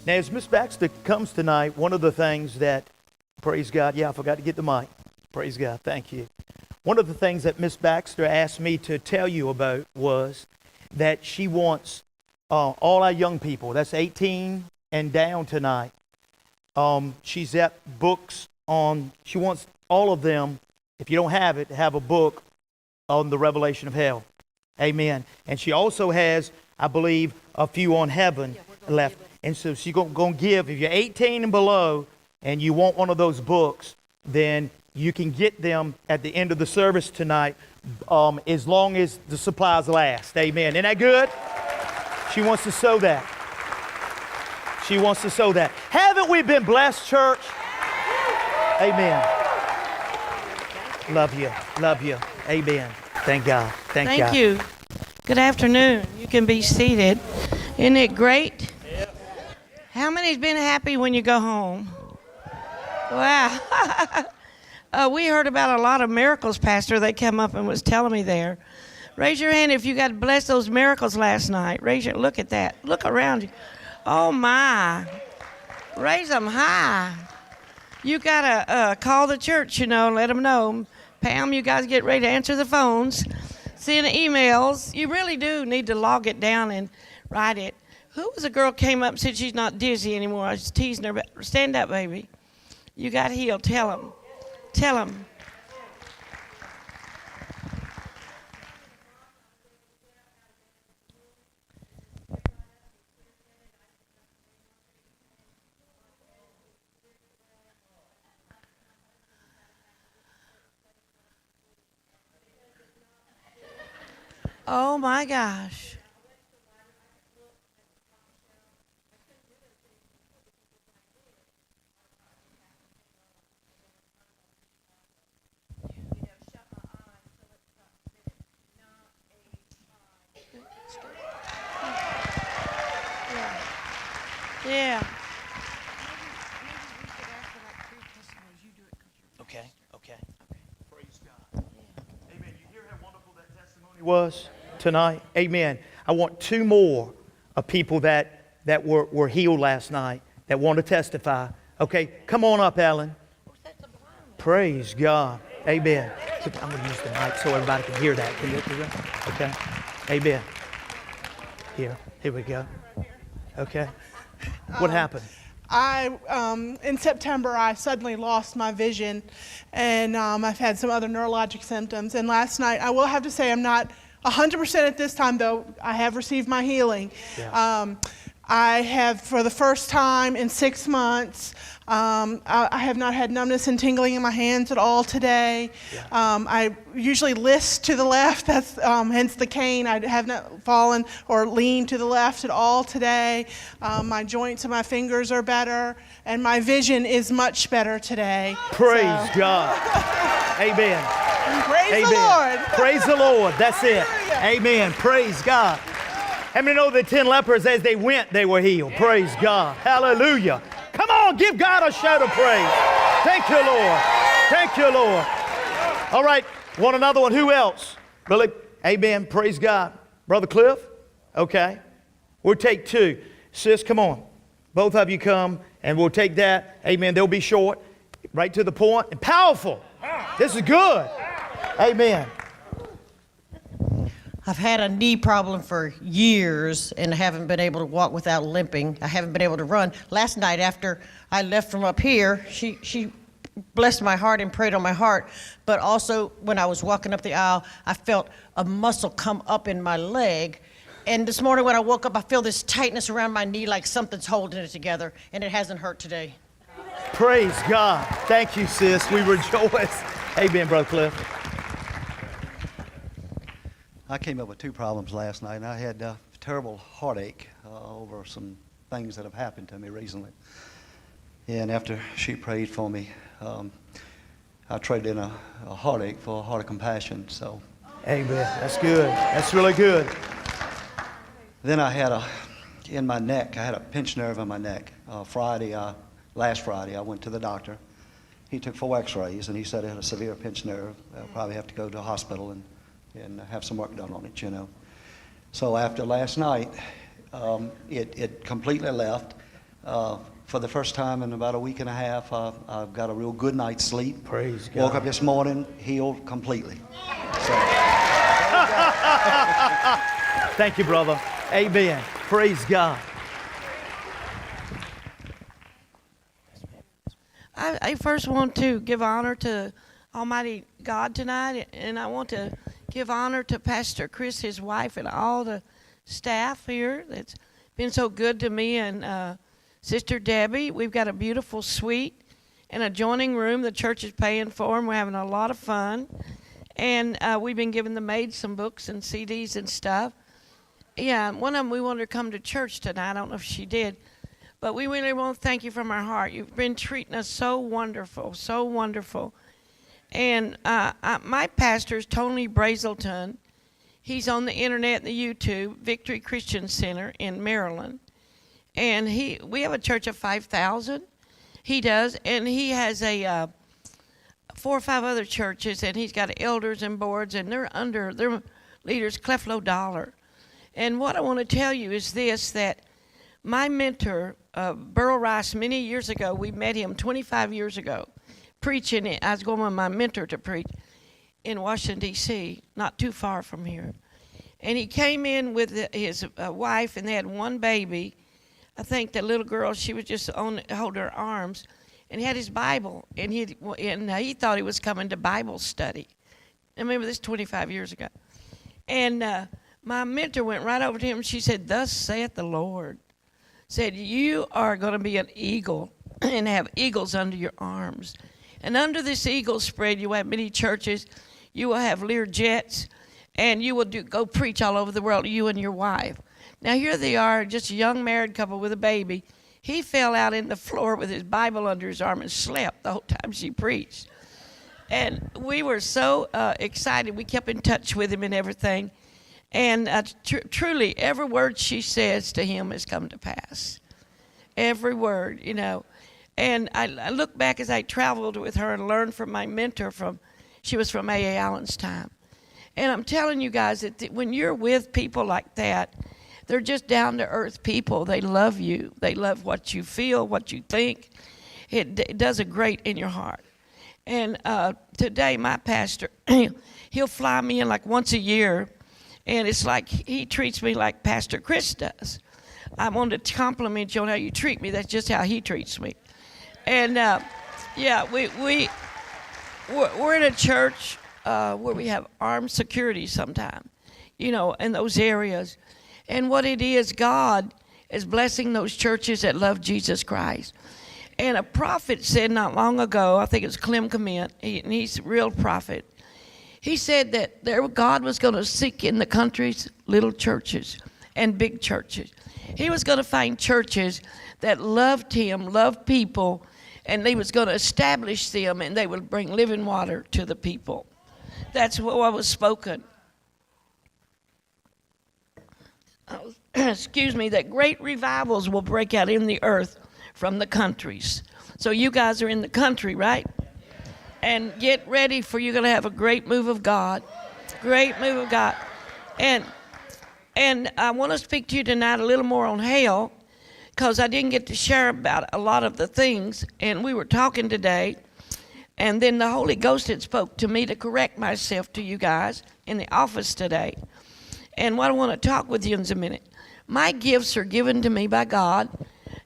Now, as Miss Baxter comes tonight, one of the things that, praise God, I forgot to get the mic. Praise God, thank you. One of the things that Miss Baxter asked me to tell you about was that she wants all our young people, that's 18 and down tonight. She's at books on, she wants all of them, if you don't have it, to have a book on the revelation of hell. Amen. And she also has, I believe, a few on heaven left. And so she's going to give, if you're 18 and below and you want one of those books, then you can get them at the end of the service tonight, as long as the supplies last. Amen. Isn't that good? She wants to sow that. She wants to sow that. Haven't we been blessed, church? Amen. Love you. Love you. Amen. Thank God. Thank God. Thank you. Good afternoon. You can be seated. Isn't it great? How many's been happy when you go home? Wow. We heard about a lot of miracles, Pastor. They came up and was telling me there. Raise your hand if you got blessed those miracles last night. Look at that. Look around you. Oh, my. Raise them high. You got to call the church, let them know. Pam, you guys get ready to answer the phones. Send emails. You really do need to log it down and write it. Who was a girl came up and said she's not dizzy anymore? I was teasing her. But stand up, baby. You got healed. Tell them. Tell them. Oh, my gosh. Yeah. Okay. Praise God. Amen. You hear how wonderful that testimony was tonight? Amen. I want two more of people that were healed last night that want to testify. Okay, come on up, Alan. Praise God. Amen. I'm going to use the mic so everybody can hear that. Can you do that? Okay. Amen. Here we go. Okay. What happened? In September, I suddenly lost my vision, and I've had some other neurologic symptoms. And last night, I will have to say I'm not 100% at this time, though. I have received my healing. Yeah. I have, for the first time in 6 months, I have not had numbness and tingling in my hands at all today. Yeah. I usually list to the left, that's hence the cane. I have not fallen or leaned to the left at all today. My joints and my fingers are better, and my vision is much better today. Praise God. Amen. Praise the Lord. Praise the Lord. That's it. Amen. Praise God. How many know the 10 lepers, as they went, they were healed? Praise God. Hallelujah. Come on, give God a shout of praise. Thank you, Lord. Thank you, Lord. All right, want another one? Who else? Really? Amen. Praise God. Brother Cliff? Okay. We'll take two. Sis, come on. Both of you come, and we'll take that. Amen. They'll be short, right to the point, and powerful. This is good. Amen. I've had a knee problem for years and haven't been able to walk without limping. I haven't been able to run. Last night after I left from up here, she blessed my heart and prayed on my heart. But also when I was walking up the aisle, I felt a muscle come up in my leg. And this morning when I woke up, I feel this tightness around my knee like something's holding it together, and it hasn't hurt today. Praise God. Thank you, sis. We rejoice. Amen, Brother Cliff. I came up with two problems last night, and I had a terrible heartache over some things that have happened to me recently. And after she prayed for me, I traded in a heartache for a heart of compassion. So, amen. That's good. That's really good. Then I had in my neck, I had a pinched nerve in my neck. Last Friday, I went to the doctor. He took 4 x-rays, and he said I had a severe pinched nerve. I'll probably have to go to a hospital and have some work done on it, So after last night, it completely left. For the first time in about a week and a half, I've got a real good night's sleep. Praise God. Woke up this morning healed completely. So. Thank you, brother. Amen. Praise God. I first want to give honor to Almighty God tonight, and I want to give honor to Pastor Chris, his wife, and all the staff here that's been so good to me, and Sister Debbie. We've got a beautiful suite and adjoining room the church is paying for, and we're having a lot of fun. And we've been giving the maids some books and CDs and stuff. Yeah, one of them we wanted her to come to church tonight. I don't know if she did. But we really want to thank you from our heart. You've been treating us so wonderful, so wonderful. And my pastor is Tony Brazelton. He's on the internet and the YouTube, Victory Christian Center in Maryland. And we have a church of 5,000. He does, and he has 4 or 5 other churches, and he's got elders and boards, and they're under their leaders, Creflo Dollar. And what I want to tell you is this, that my mentor, Burl Rice, many years ago, we met him 25 years ago, preaching. I was going with my mentor to preach in Washington, D.C., not too far from here. And he came in with his wife, and they had one baby. I think the little girl, she was just holding her arms, and he had his Bible, and he thought he was coming to Bible study. I remember this 25 years ago. And my mentor went right over to him, and she said, "Thus saith the Lord," said, "You are going to be an eagle and have eagles under your arms. And under this eagle spread, you will have many churches. You will have Lear jets, and you will go preach all over the world, you and your wife." Now, here they are, just a young married couple with a baby. He fell out in the floor with his Bible under his arm and slept the whole time she preached. And we were so excited. We kept in touch with him and everything. And truly, every word she says to him has come to pass. Every word, you know. And I look back as I traveled with her and learned from my mentor she was from A.A. Allen's time. And I'm telling you guys that when you're with people like that, they're just down-to-earth people. They love you. They love what you feel, what you think. It does a great in your heart. And today, my pastor, he'll fly me in like once a year, and it's like he treats me like Pastor Chris does. I wanted to compliment you on how you treat me. That's just how he treats me. And, yeah, we're in a church where we have armed security sometimes, you know, in those areas. And what it is, God is blessing those churches that love Jesus Christ. And a prophet said not long ago, I think it was Clem Clement, and he's a real prophet. He said that God was going to seek in the countries little churches and big churches. He was going to find churches that loved him, loved people, and he was going to establish them, and they would bring living water to the people. That's what was spoken. Excuse me, that great revivals will break out in the earth from the countries. So you guys are in the country, right? And get ready, for you're going to have a great move of God. Great move of God. And I want to speak to you tonight a little more on hell, because I didn't get to share about a lot of the things. And we were talking today, and then the Holy Ghost had spoke to me to correct myself to you guys in the office today. And what I want to talk with you in a minute. My gifts are given to me by God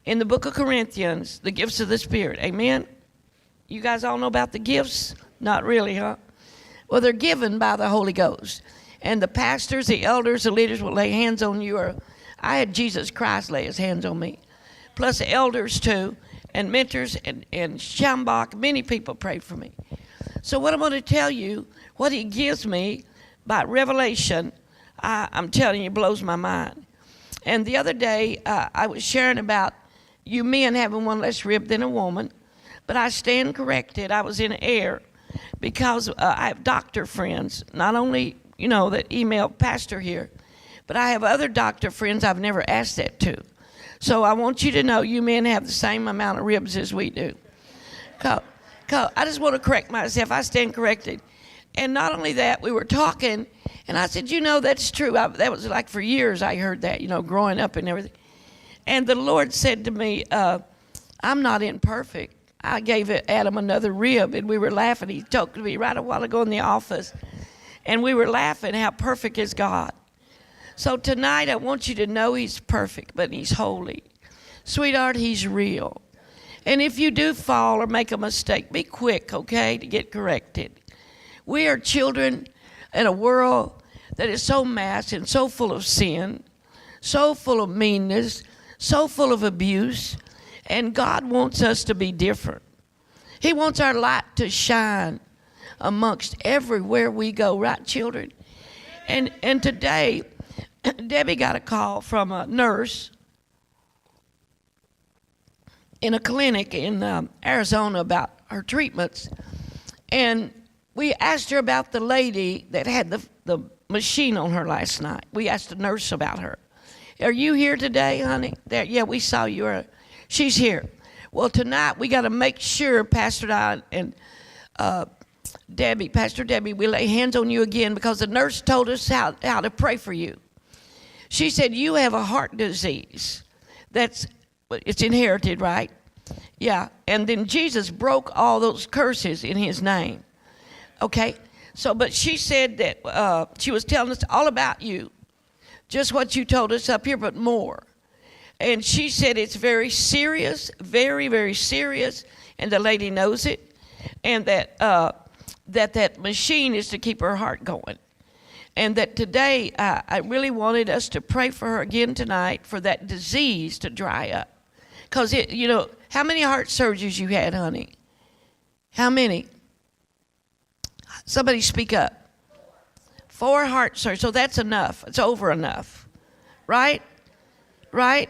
in the book of Corinthians, the gifts of the Spirit. Amen? You guys all know about the gifts? Not really, huh? Well, they're given by the Holy Ghost. And the pastors, the elders, the leaders will lay hands on you. I had Jesus Christ lay his hands on me. Plus the elders too, and mentors, and Shambach. Many people prayed for me. So what I'm going to tell you, what he gives me by revelation, I'm telling you, it blows my mind. And the other day, I was sharing about you men having one less rib than a woman, but I stand corrected. I was in error because I have doctor friends, not only, you know, that email pastor here, but I have other doctor friends I've never asked that to. So I want you to know you men have the same amount of ribs as we do. I just want to correct myself. I stand corrected. And not only that, we were talking, and I said, you know, that's true. That was like for years I heard that, you know, growing up and everything. And the Lord said to me, I'm not imperfect. I gave Adam another rib, and we were laughing. He talked to me right a while ago in the office, and we were laughing how perfect is God. So tonight I want you to know he's perfect, but he's holy. Sweetheart, he's real. And if you do fall or make a mistake, be quick, okay, to get corrected. We are children in a world that is so masked and so full of sin, so full of meanness, so full of abuse, and God wants us to be different. He wants our light to shine amongst everywhere we go, right, children? And today, Debbie got a call from a nurse in a clinic in Arizona about her treatments. And we asked her about the lady that had the machine on her last night. We asked the nurse about her. Are you here today, honey? There, yeah, we saw you. She's here. Well, tonight we got to make sure, Pastor Don and Pastor Debbie, we lay hands on you again because the nurse told us how to pray for you. She said, you have a heart disease. It's inherited, right? Yeah. And then Jesus broke all those curses in his name. Okay? So, but she said that she was telling us all about you. Just what you told us up here, but more. And she said it's very serious, very, very serious, and the lady knows it, and that machine is to keep her heart going. And that today, I really wanted us to pray for her again tonight for that disease to dry up. Because, how many heart surgeries you had, honey? How many? Somebody speak up. 4 heart surgeries, so that's enough. It's over enough. Right? Right?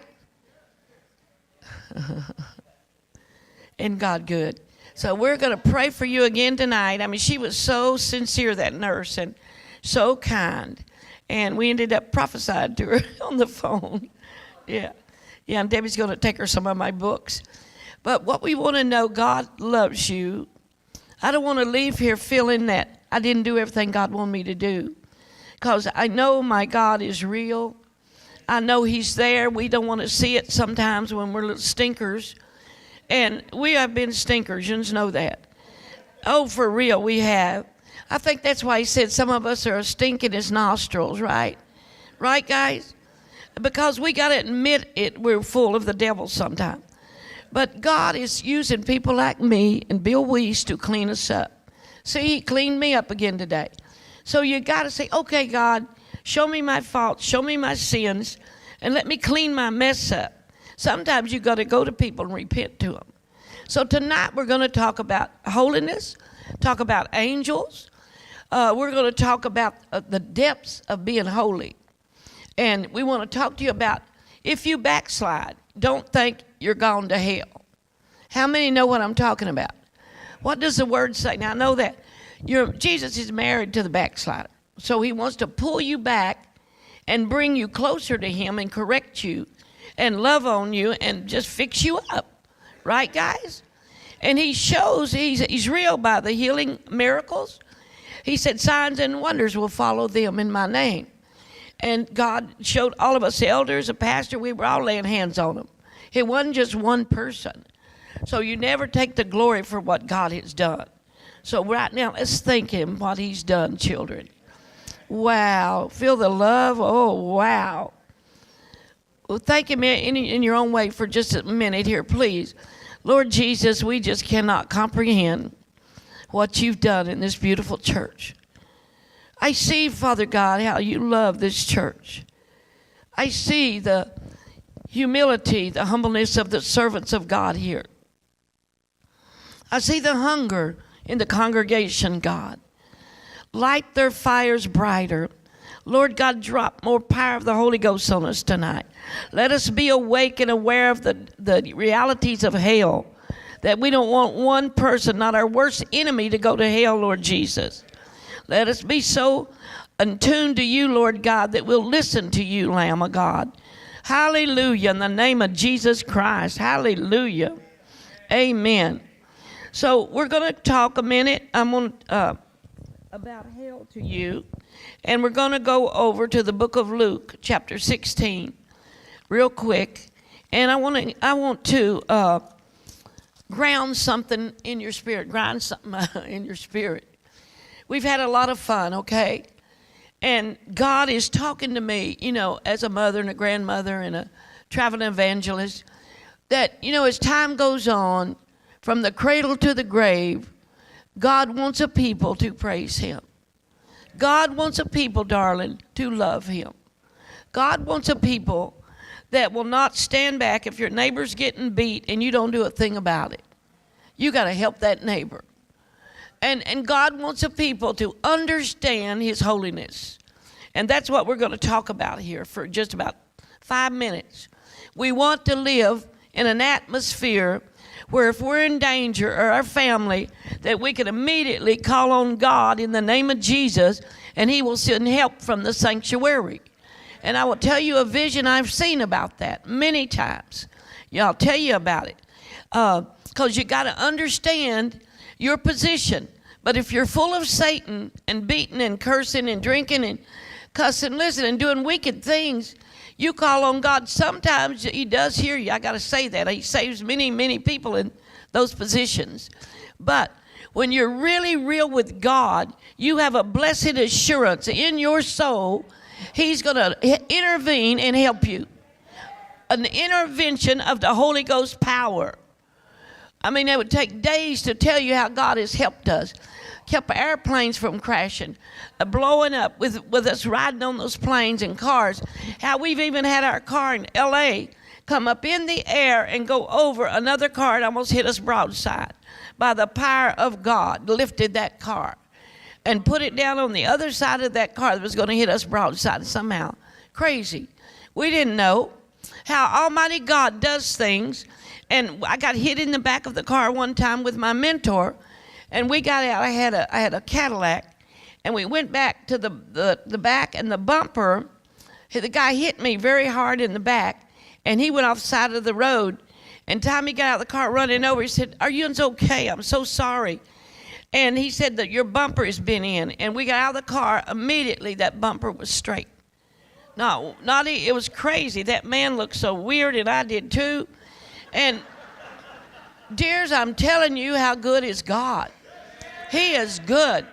And God good. So we're going to pray for you again tonight. I mean, she was so sincere, that nurse, and so kind. And we ended up prophesying to her on the phone. Yeah. Yeah, and Debbie's going to take her some of my books. But what we want to know, God loves you. I don't want to leave here feeling that I didn't do everything God wanted me to do. Because I know my God is real. I know he's there. We don't want to see it sometimes when we're little stinkers. And we have been stinkers. You know that. Oh, for real, we have. I think that's why he said some of us are stinking his nostrils, right? Right, guys? Because we got to admit it, we're full of the devil sometimes. But God is using people like me and Bill Weiss to clean us up. See, he cleaned me up again today. So you got to say, okay, God, show me my faults, show me my sins, and let me clean my mess up. Sometimes you got to go to people and repent to them. So tonight we're going to talk about holiness, talk about angels. We're going to talk about the depths of being holy. And we want to talk to you about if you backslide, don't think you're gone to hell. How many know what I'm talking about? What does the word say? Now, I know that Jesus is married to the backslider. So he wants to pull you back and bring you closer to him and correct you and love on you and just fix you up. Right, guys? And he shows he's real by the healing miracles. He said signs and wonders will follow them in my name. And God showed all of us, the elders, a pastor, we were all laying hands on them. It wasn't just one person. So you never take the glory for what God has done. So right now, let's thank him what he's done, children. Wow. Feel the love. Oh, wow. Well, thank him in your own way for just a minute here, please. Lord Jesus, we just cannot comprehend what you've done in this beautiful church. I see, Father God, how you love this church. I see the humility, the humbleness of the servants of God here. I see the hunger in the congregation, God. Light their fires brighter. Lord God, drop more power of the Holy Ghost on us tonight. Let us be awake and aware of the realities of hell, that we don't want one person, not our worst enemy, to go to hell, Lord Jesus. Let us be so attuned to you, Lord God, that we'll listen to you, Lamb of God. Hallelujah, in the name of Jesus Christ. Hallelujah. Amen. So we're going to talk a minute. I'm going to about hell to you. And we're going to go over to the book of Luke, chapter 16, real quick. And I want to ground something in your spirit, grind something in your spirit. We've had a lot of fun, okay? And God is talking to me, as a mother and a grandmother and a traveling evangelist, that, as time goes on, from the cradle to the grave, God wants a people to praise him. God wants a people, darling, to love him. God wants a people that will not stand back if your neighbor's getting beat and you don't do a thing about it. You got to help that neighbor. And God wants a people to understand his holiness. And that's what we're going to talk about here for just about 5 minutes. We want to live in an atmosphere where if we're in danger or our family, that we can immediately call on God in the name of Jesus, and he will send help from the sanctuary. And I will tell you a vision I've seen about that many times. I'll tell you about it. Because you got to understand your position. But if you're full of Satan and beating and cursing and drinking and cussing, listen, and doing wicked things, you call on God. Sometimes he does hear you. I got to say that. He saves many, many people in those positions. But when you're really real with God, you have a blessed assurance in your soul. He's going to intervene and help you. An intervention of the Holy Ghost power. I mean, it would take days to tell you how God has helped us. Kept airplanes from crashing, blowing up with us riding on those planes and cars. How we've even had our car in L.A. come up in the air and go over another car and almost hit us broadside. By the power of God, lifted that car and put it down on the other side of that car that was going to hit us broadside somehow. Crazy. We didn't know how Almighty God does things. And I got hit in the back of the car one time with my mentor, and we got out. I had a Cadillac, and we went back to the back, and the bumper, the guy hit me very hard in the back, and he went off the side of the road. And time he got out of the car running over, he said, "Are you okay? I'm so sorry." And he said that your bumper has been in. And we got out of the car, immediately that bumper was straight. It was crazy. That man looked so weird, and I did too. And dears, I'm telling you how good is God. He is good.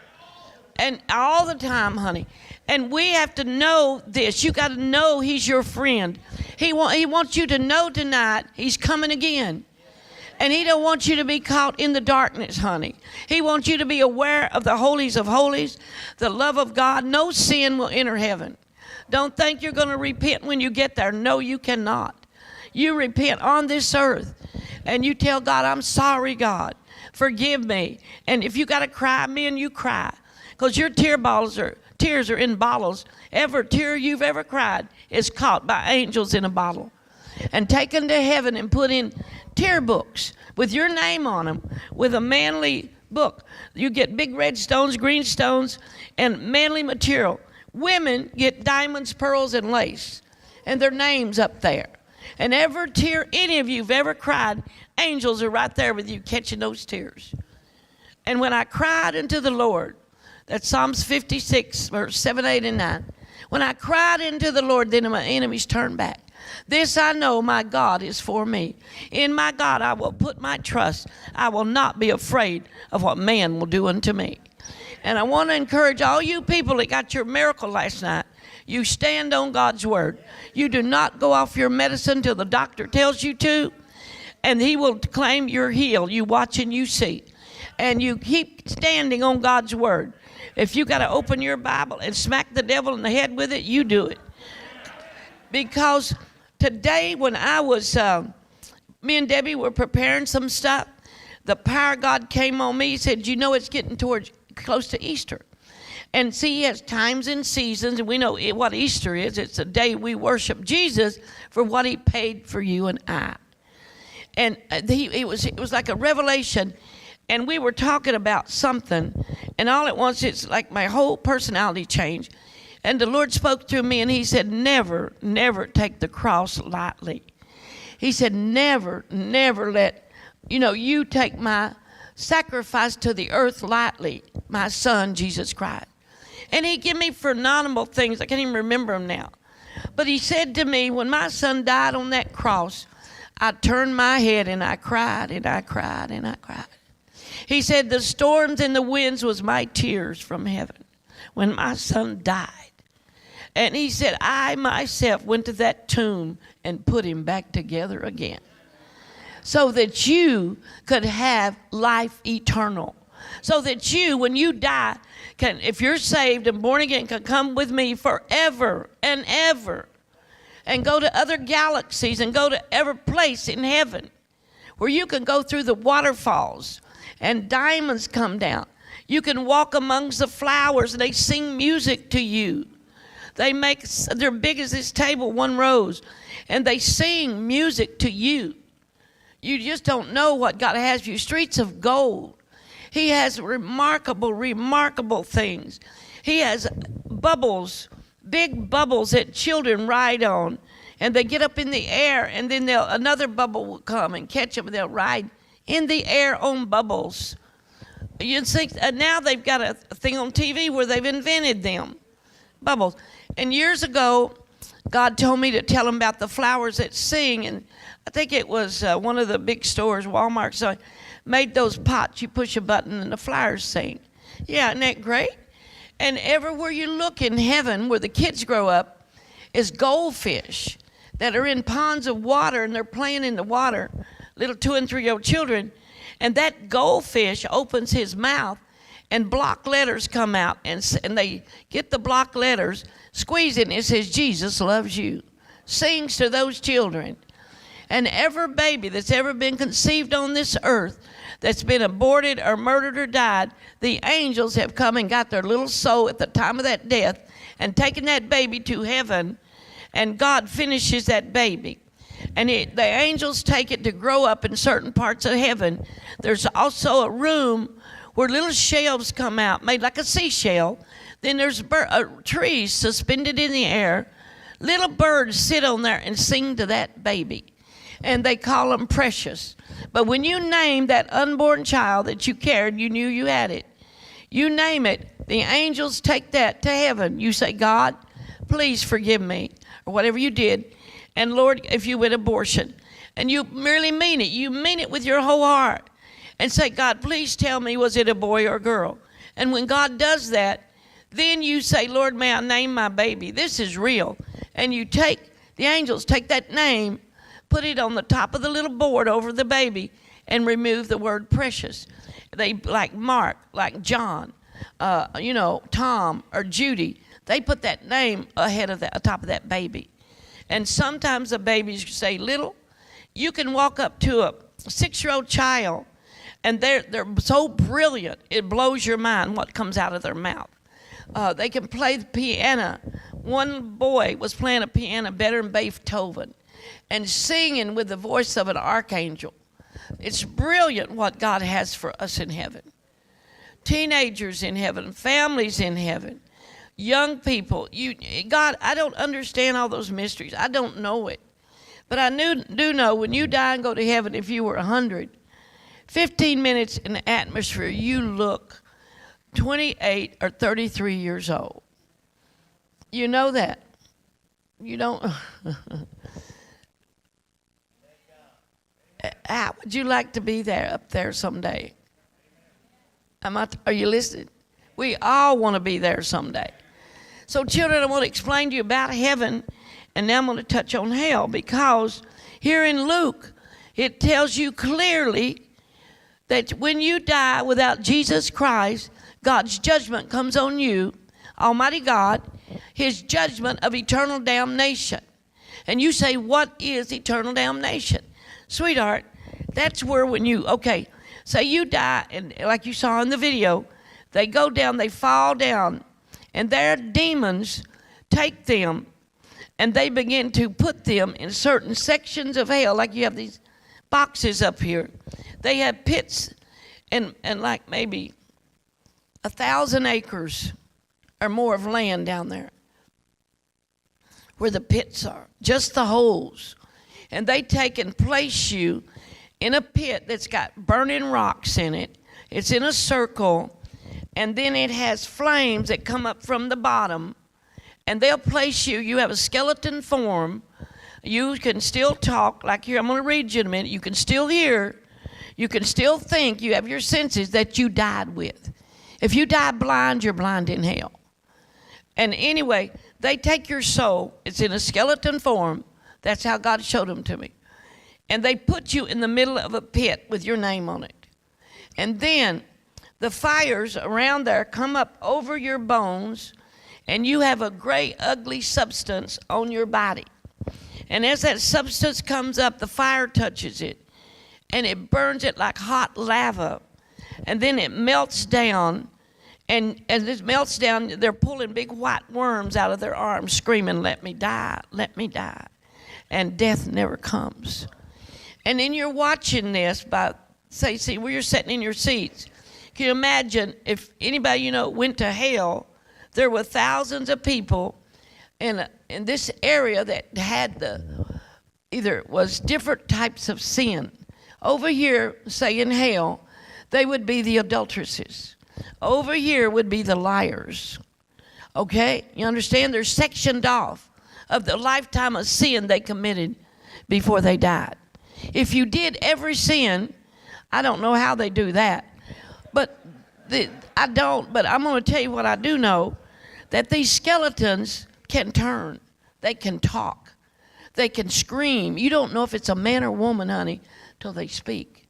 And all the time, honey. And we have to know this. You got to know he's your friend. He wants you to know tonight he's coming again. And he don't want you to be caught in the darkness, honey. He wants you to be aware of the holies of holies, the love of God. No sin will enter heaven. Don't think you're going to repent when you get there. No, you cannot. You repent on this earth, and you tell God, "I'm sorry, God. Forgive me." And if you got to cry, men, you cry. Because your tears are in bottles. Every tear you've ever cried is caught by angels in a bottle and taken to heaven and put in tear books with your name on them, with a manly book. You get big red stones, green stones, and manly material. Women get diamonds, pearls, and lace, and their names up there. And every tear any of you have ever cried, angels are right there with you catching those tears. And when I cried unto the Lord, that's Psalms 56, verse 7, 8, and 9. When I cried unto the Lord, then my enemies turned back. This I know, my God is for me. In my God I will put my trust. I will not be afraid of what man will do unto me. And I want to encourage all you people that got your miracle last night. You stand on God's word. You do not go off your medicine till the doctor tells you to, and he will claim you're healed. You watch and you see. And you keep standing on God's word. If you got to open your Bible and smack the devil in the head with it, you do it. Because today when I was, me and Debbie were preparing some stuff, the power of God came on me. He said, "You know it's getting towards close to Easter." And see, he has times and seasons, and we know what Easter is. It's a day we worship Jesus for what he paid for you and I. And it was like a revelation, and we were talking about something, and all at once it's like my whole personality changed. And the Lord spoke to me, and he said, "Never, never take the cross lightly." He said, "Never, never let, you take my sacrifice to the earth lightly, my son, Jesus Christ." And he gave me phenomenal things. I can't even remember them now. But he said to me, when my son died on that cross, I turned my head and I cried and I cried and I cried. He said, the storms and the winds was my tears from heaven when my son died. And he said, I myself went to that tomb and put him back together again, so that you could have life eternal. So that you, when you die, can, if you're saved and born again, can come with me forever and ever and go to other galaxies and go to every place in heaven where you can go through the waterfalls and diamonds come down. You can walk amongst the flowers and they sing music to you. They make, they're big as this table, one rose, and they sing music to you. You just don't know what God has for you. Streets of gold. He has remarkable, remarkable things. He has bubbles, big bubbles that children ride on, and they get up in the air, and then another bubble will come and catch them, and they'll ride in the air on bubbles. You think now they've got a thing on TV where they've invented them, bubbles. And years ago, God told me to tell them about the flowers that sing, and I think it was one of the big stores, Walmart, so I made those pots. You push a button and the flowers sing. Yeah, isn't that great? And everywhere you look in heaven where the kids grow up is goldfish that are in ponds of water, and they're playing in the water, little 2- and 3-year-old children, and that goldfish opens his mouth and block letters come out, and they get the block letters, squeeze it, and it says, Jesus loves you. Sings to those children. And every baby that's ever been conceived on this earth that's been aborted or murdered or died, the angels have come and got their little soul at the time of that death and taken that baby to heaven, and God finishes that baby. And the angels take it to grow up in certain parts of heaven. There's also a room where little shells come out, made like a seashell. Then there's trees suspended in the air. Little birds sit on there and sing to that baby. And they call them precious. But when you name that unborn child that you carried, you knew you had it. You name it, the angels take that to heaven. You say, God, please forgive me, or whatever you did. And Lord, if you went abortion, and you merely mean it, you mean it with your whole heart, and say, God, please tell me, was it a boy or a girl? And when God does that, then you say, Lord, may I name my baby? This is real. And you take, the angels take that name, put it on the top of the little board over the baby, and remove the word precious. They, like Mark, like John, Tom or Judy, they put that name ahead of the top of that baby. And sometimes the babies say, little, you can walk up to a 6-year-old child, and they're so brilliant, it blows your mind what comes out of their mouth. They can play the piano. One boy was playing a piano better than Beethoven and singing with the voice of an archangel. It's brilliant what God has for us in heaven. Teenagers in heaven, families in heaven, young people. God, I don't understand all those mysteries. I don't know it. But I do know when you die and go to heaven, if you were 100, 15 minutes in the atmosphere, you look 28 or 33 years old. You know that. You don't. How would you like to be there, up there someday? Are you listening? We all want to be there someday. So children, I want to explain to you about heaven, and now I'm going to touch on hell, because here in Luke, it tells you clearly that when you die without Jesus Christ, God's judgment comes on you, Almighty God, his judgment of eternal damnation. And you say, what is eternal damnation? Sweetheart, that's where when you, say you die, and like you saw in the video, they go down, they fall down, and their demons take them, and they begin to put them in certain sections of hell, like you have these boxes up here. They have pits, and like maybe 1,000 acres or more of land down there where the pits are, just the holes. And they take and place you in a pit that's got burning rocks in it. It's in a circle, and then it has flames that come up from the bottom, and they'll place you. You have a skeleton form. You can still talk, like here, I'm going to read you in a minute. You can still hear. You can still think. You have your senses that you died with. If you die blind, you're blind in hell. And anyway, they take your soul. It's in a skeleton form. That's how God showed them to me. And they put you in the middle of a pit with your name on it. And then the fires around there come up over your bones, and you have a gray, ugly substance on your body. And as that substance comes up, the fire touches it, and it burns it like hot lava. And then it melts down, and as it melts down, they're pulling big white worms out of their arms, screaming, "Let me die, let me die." And death never comes. And then you're watching this see, where you're sitting in your seats. Can you imagine if anybody you know went to hell? There were thousands of people in this area that had either was different types of sin. Over here, say in hell, they would be the adulteresses. Over here would be the liars. Okay? You understand? They're sectioned off of the lifetime of sin they committed before they died. If you did every sin, I don't know how they do that. But I'm going to tell you what I do know, that these skeletons can turn. They can talk. They can scream. You don't know if it's a man or woman, honey, till they speak.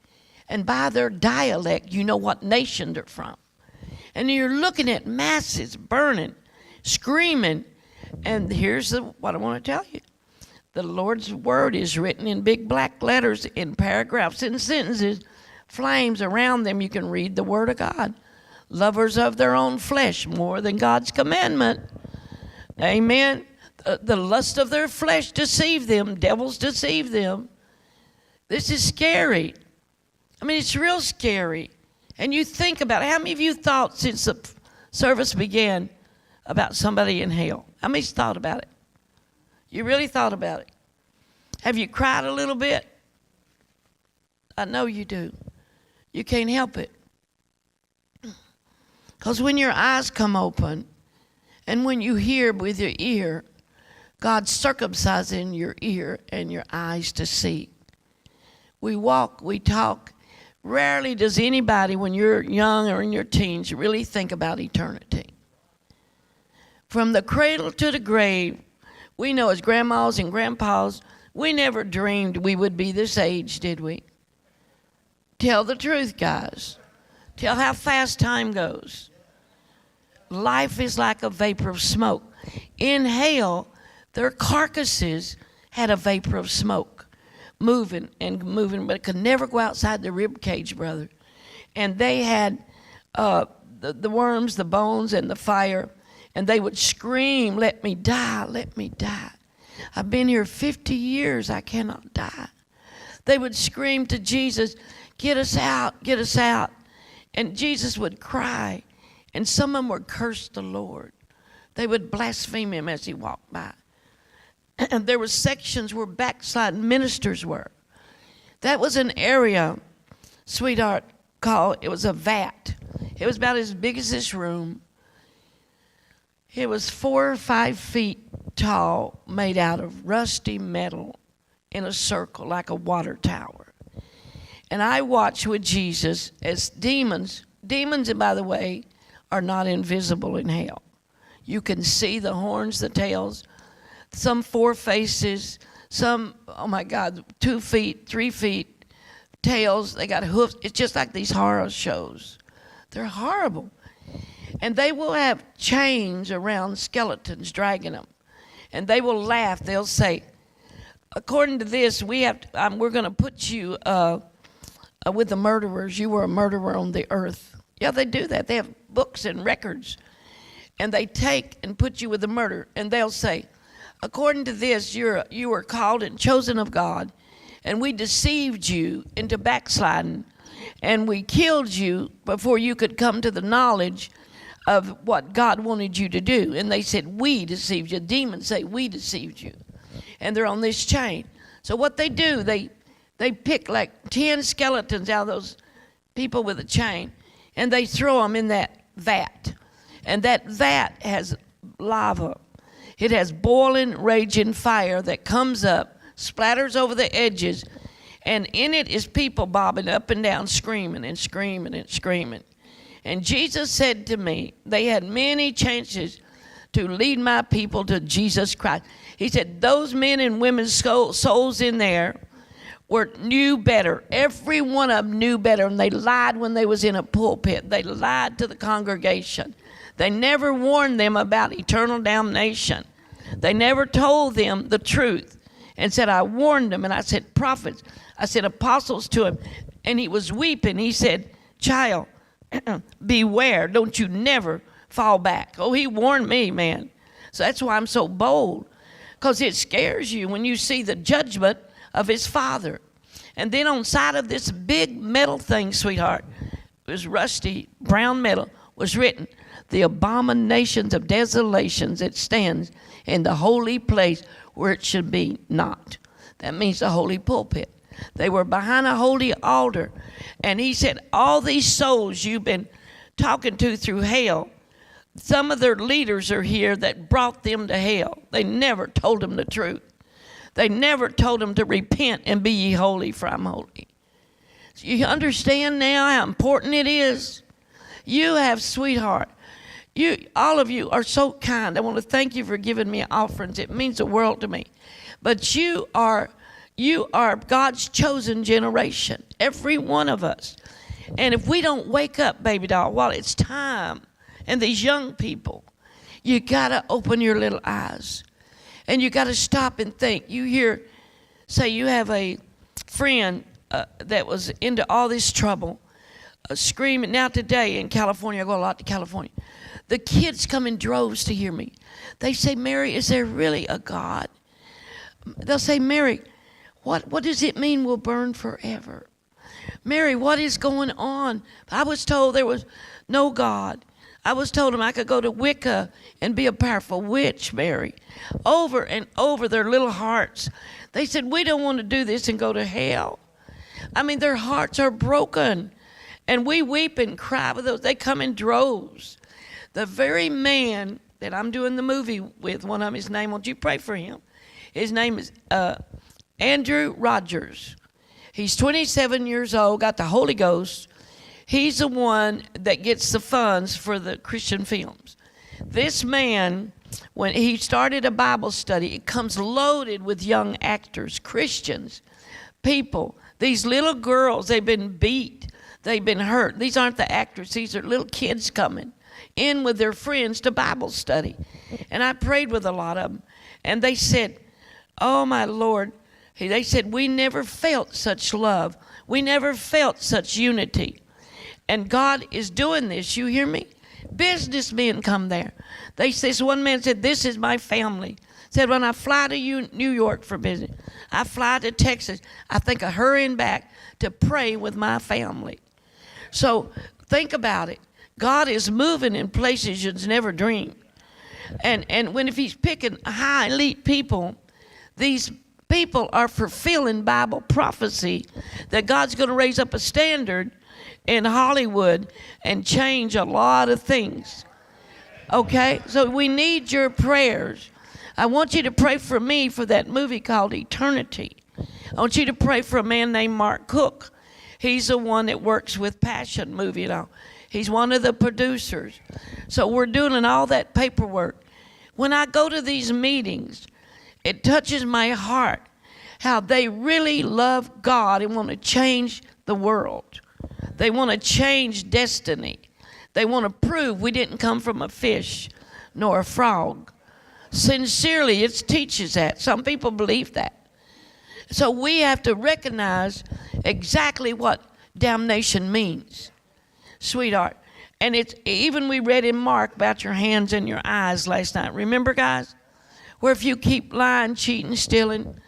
And by their dialect, you know what nation they're from. And you're looking at masses burning, screaming. And here's what I want to tell you. The Lord's word is written in big black letters, in paragraphs and sentences, flames around them. You can read the word of God. Lovers of their own flesh more than God's commandment. Amen. The lust of their flesh deceive them. Devils deceive them. This is scary. I mean, it's real scary. And you think about it. How many of you thought since the service began about somebody in hell? How many's thought about it? You really thought about it? Have you cried a little bit? I know you do. You can't help it. Because when your eyes come open and when you hear with your ear, God's circumcising your ear and your eyes to see. We walk, we talk. Rarely does anybody, when you're young or in your teens, really think about eternity. From the cradle to the grave, we know as grandmas and grandpas, we never dreamed we would be this age, did we? Tell the truth, guys. Tell how fast time goes. Life is like a vapor of smoke. In hell, their carcasses had a vapor of smoke, moving and moving, but it could never go outside the rib cage, brother. And they had the worms, the bones, and the fire, and they would scream, "Let me die, let me die. I've been here 50 years, I cannot die." They would scream to Jesus, "Get us out, get us out." And Jesus would cry, and some of them would curse the Lord. They would blaspheme him as he walked by. And there were sections where backsliding ministers were. That was an area, sweetheart, it was a vat. It was about as big as this room. It was 4 or 5 feet tall, made out of rusty metal in a circle like a water tower. And I watched with Jesus as demons, and by the way, are not invisible in hell. You can see the horns, the tails, some 4 faces, some, oh my God, 2 feet, 3 feet, tails, they got hoofs. It's just like these horror shows. They're horrible. And they will have chains around skeletons dragging them. And they will laugh. They'll say, according to this, we're going to put you with the murderers. You were a murderer on the earth. Yeah, they do that. They have books and records. And they take and put you with the murder. And they'll say, according to this, you were called and chosen of God. And we deceived you into backsliding. And we killed you before you could come to the knowledge of what God wanted you to do. And they said, we deceived you. Demons say, we deceived you. And they're on this chain. So what they do, they pick like 10 skeletons out of those people with a chain, and they throw them in that vat. And that vat has lava. It has boiling, raging fire that comes up splatters over the edges, and in it is people bobbing up and down, screaming and screaming and screaming. And Jesus said to me, they had many chances to lead my people to Jesus Christ. He said, those men and women's souls in there knew better. Every one of them knew better, and they lied when they was in a pulpit. They lied to the congregation. They never warned them about eternal damnation. They never told them the truth and said, I warned them. And I said, prophets. I said, apostles to him. And he was weeping. He said, child, beware. Don't you never fall back. Oh, he warned me, man. So that's why I'm so bold, because it scares you when you see the judgment of his Father. And then on side of this big metal thing, sweetheart, it was rusty brown metal, was written, the abominations of desolations that stands in the holy place where it should be not. That means the holy pulpit. They were behind a holy altar. And he said, all these souls you've been talking to through hell, some of their leaders are here that brought them to hell. They never told them the truth. They never told them to repent and be ye holy, for I'm holy. So you understand now how important it is? You have, sweetheart, all of you are so kind. I want to thank you for giving me offerings. It means the world to me. But you are God's chosen generation, every one of us. And if we don't wake up, baby doll, while it's time, and these young people, you got to open your little eyes. And you got to stop and think. Say you have a friend that was into all this trouble, screaming. Now today in California, I go a lot to California. The kids come in droves to hear me. They say, Mary, is there really a God? They'll say, Mary, what does it mean we'll burn forever? Mary, what is going on? I was told there was no God. I was told I could go to Wicca and be a powerful witch, Mary. Over and over their little hearts. They said, we don't want to do this and go to hell. I mean, their hearts are broken. And we weep and cry with those. They come in droves. The very man that I'm doing the movie with, one of them, his name, won't you pray for him? His name is Andrew Rogers. He's 27 years old, got the Holy Ghost. He's the one that gets the funds for the Christian films. This man, when he started a Bible study, it comes loaded with young actors, Christians, people. These little girls, they've been beat, they've been hurt. These aren't the actors, these are little kids coming in with their friends to Bible study. And I prayed with a lot of them. And they said, oh my Lord, they said, we never felt such love. We never felt such unity. And God is doing this, you hear me? Businessmen come there. They say, so one man said, this is my family. Said, when I fly to New York for business, I fly to Texas, I think of hurrying back to pray with my family. So think about it. God is moving in places you'd never dreamed. And if he's picking high elite people, these people are fulfilling Bible prophecy that God's going to raise up a standard in Hollywood and change a lot of things. Okay? So we need your prayers. I want you to pray for me for that movie called Eternity. I want you to pray for a man named Mark Cook. He's the one that works with Passion Movie, you know. He's one of the producers. So we're doing all that paperwork. When I go to these meetings, it touches my heart how they really love God and want to change the world. They want to change destiny. They want to prove we didn't come from a fish nor a frog. Sincerely, it teaches that. Some people believe that. So we have to recognize exactly what damnation means, sweetheart. And it's even we read in Mark about your hands and your eyes last night. Remember, guys? Where if you keep lying, cheating, stealing,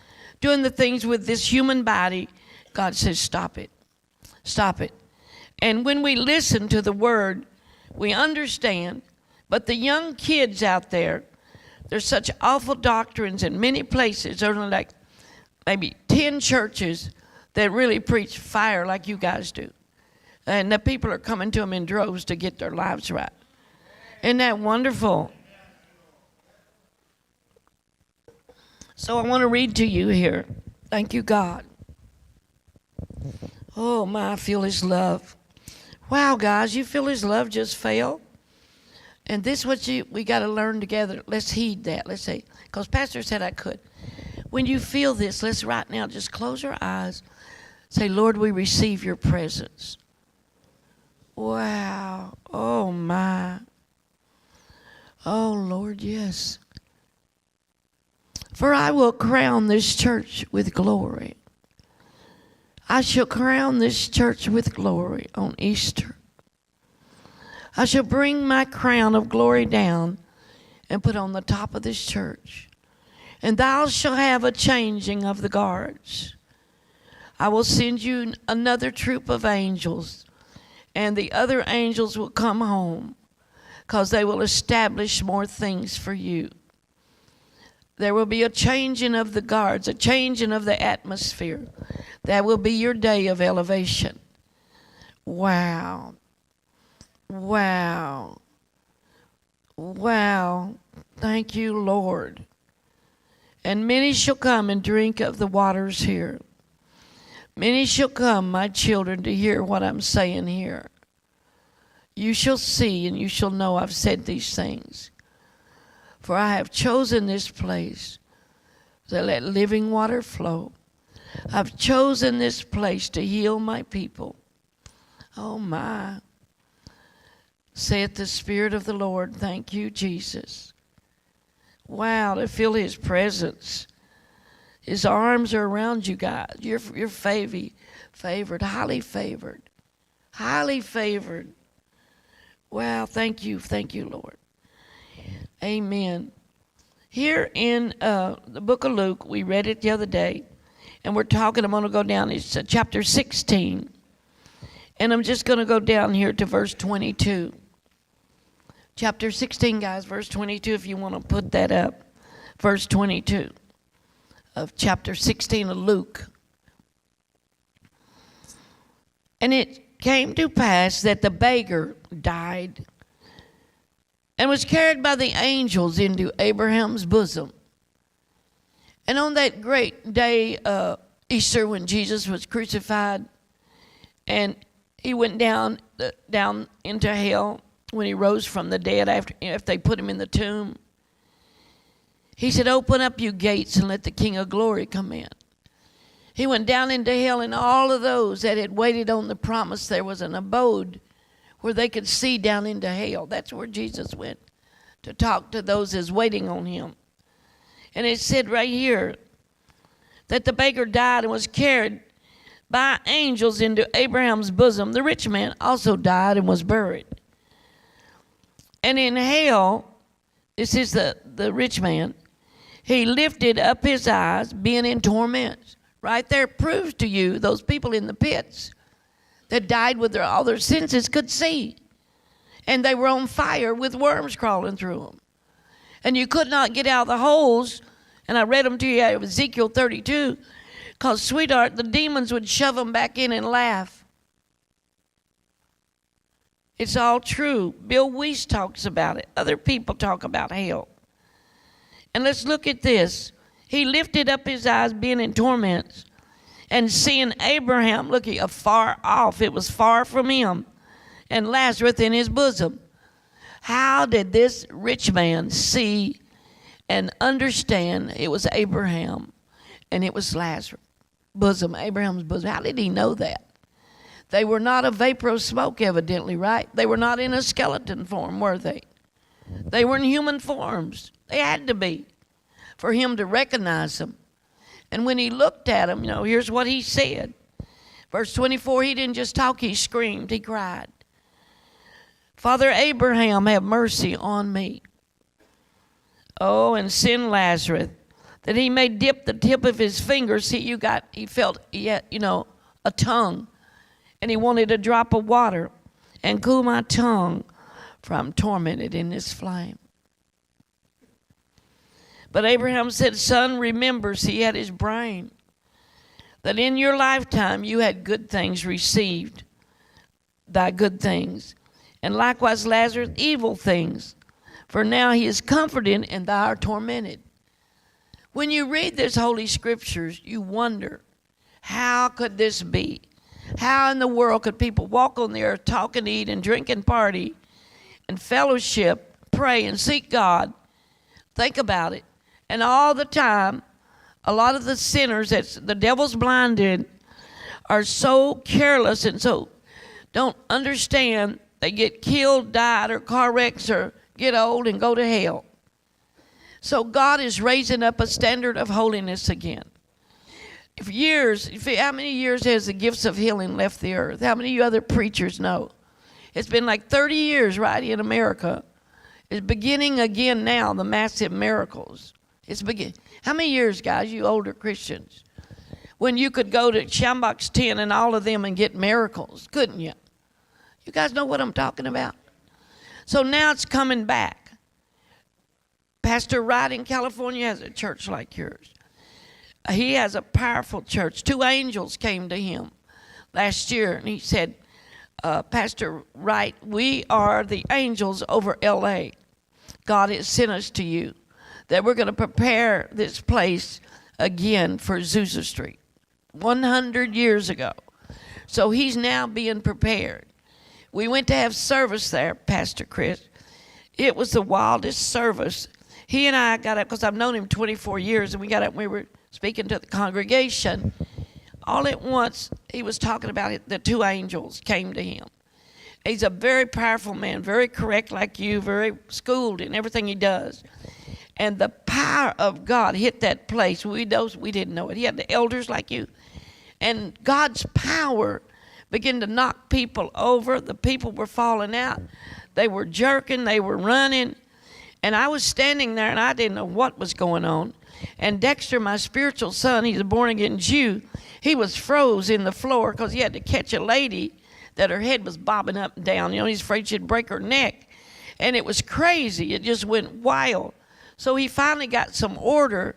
doing the things with this human body, God says, stop it. Stop it. And when we listen to the word, we understand. But the young kids out there, there's such awful doctrines in many places. There's only like maybe 10 churches that really preach fire like you guys do. And the people are coming to them in droves to get their lives right. Isn't that wonderful? So I want to read to you here. Thank you, God. Oh, my, I feel his love. Wow, guys, you feel his love just fell? And this is what we got to learn together. Let's heed that. Let's say, because Pastor said I could. When you feel this, let's right now just close our eyes. Say, Lord, we receive your presence. Wow. Oh, my. Oh, Lord, yes. For I will crown this church with glory. I shall crown this church with glory on Easter. I shall bring my crown of glory down and put on the top of this church. And thou shalt have a changing of the guards. I will send you another troop of angels, and the other angels will come home, because they will establish more things for you. There will be a changing of the guards, a changing of the atmosphere. That will be your day of elevation. Wow. Wow. Wow. Thank you, Lord. And many shall come and drink of the waters here. Many shall come, my children, to hear what I'm saying here. You shall see and you shall know I've said these things. For I have chosen this place to let living water flow. I've chosen this place to heal my people. Oh, my. Saith the Spirit of the Lord. Thank you, Jesus. Wow, to feel his presence. His arms are around you guys. You're favored, highly favored. Highly favored. Wow, thank you, Lord. Amen. Here in the book of Luke, we read it the other day, and I'm going to go down, it's chapter 16. And I'm just going to go down here to verse 22. Chapter 16, guys, verse 22, if you want to put that up. Verse 22 of chapter 16 of Luke. And it came to pass that the beggar died and was carried by the angels into Abraham's bosom. And on that great day, Easter, when Jesus was crucified, and he went down into hell when he rose from the dead after they put him in the tomb. He said, open up you gates and let the King of glory come in. He went down into hell, and all of those that had waited on the promise, there was an abode where they could see down into hell. That's where Jesus went, to talk to those that's waiting on him. And it said right here that the beggar died and was carried by angels into Abraham's bosom. The rich man also died and was buried. And in hell, this is the rich man, he lifted up his eyes, being in torment. Right there proves to you those people in the pits that died with all their senses could see. And they were on fire with worms crawling through them. And you could not get out of the holes. And I read them to you out of Ezekiel 32. Because, sweetheart, the demons would shove them back in and laugh. It's all true. Bill Weiss talks about it. Other people talk about hell. And let's look at this. He lifted up his eyes, being in torments, and seeing Abraham looking afar off. It was far from him, and Lazarus in his bosom. How did this rich man see and understand it was Abraham and it was Lazarus' bosom, Abraham's bosom? How did he know that? They were not a vapor of smoke, evidently, right? They were not in a skeleton form, were they? They were in human forms. They had to be for him to recognize them. And when he looked at them, here's what he said. Verse 24, he didn't just talk, he screamed, he cried. Father Abraham, have mercy on me. Oh, and send Lazarus, that he may dip the tip of his finger. See, he felt, a tongue. And he wanted a drop of water and cool my tongue, for I'm tormented in this flame. But Abraham said, son, remembers, he had his brain, that in your lifetime you had good things received, thy good things, and likewise Lazarus evil things. For now he is comforted and thou art tormented. When you read this Holy Scriptures, you wonder, how could this be? How in the world could people walk on the earth, talk and eat and drink and party and fellowship, pray and seek God? Think about it. And all the time, a lot of the sinners that the devil's blinded are so careless and so don't understand. They get killed, died, or car wrecks, or get old and go to hell. So God is raising up a standard of holiness again. How many years has the gifts of healing left the earth? How many of you other preachers know? It's been like 30 years right in America. It's beginning again now, the massive miracles. How many years, guys, you older Christians, when you could go to Shambach's 10 and all of them and get miracles, couldn't you? You guys know what I'm talking about? So now it's coming back. Pastor Wright in California has a church like yours. He has a powerful church. 2 angels came to him last year, and he said, Pastor Wright, we are the angels over L.A. God has sent us to you, that we're going to prepare this place again for Azusa Street 100 years ago. So he's now being prepared. We went to have service there, Pastor Chris. It was the wildest service. He and I got up, because I've known him 24 years, and we got up and we were speaking to the congregation. All at once, he was talking about it. The 2 angels came to him. He's a very powerful man, very correct like you, very schooled in everything he does. And the power of God hit that place. We didn't know it. He had the elders like you. And God's power began to knock people over. The people were falling out. They were jerking. They were running. And I was standing there, and I didn't know what was going on. And Dexter, my spiritual son, he's a born-again Jew, he was froze in the floor because he had to catch a lady that her head was bobbing up and down. You know, he's afraid she'd break her neck. And it was crazy. It just went wild. So he finally got some order,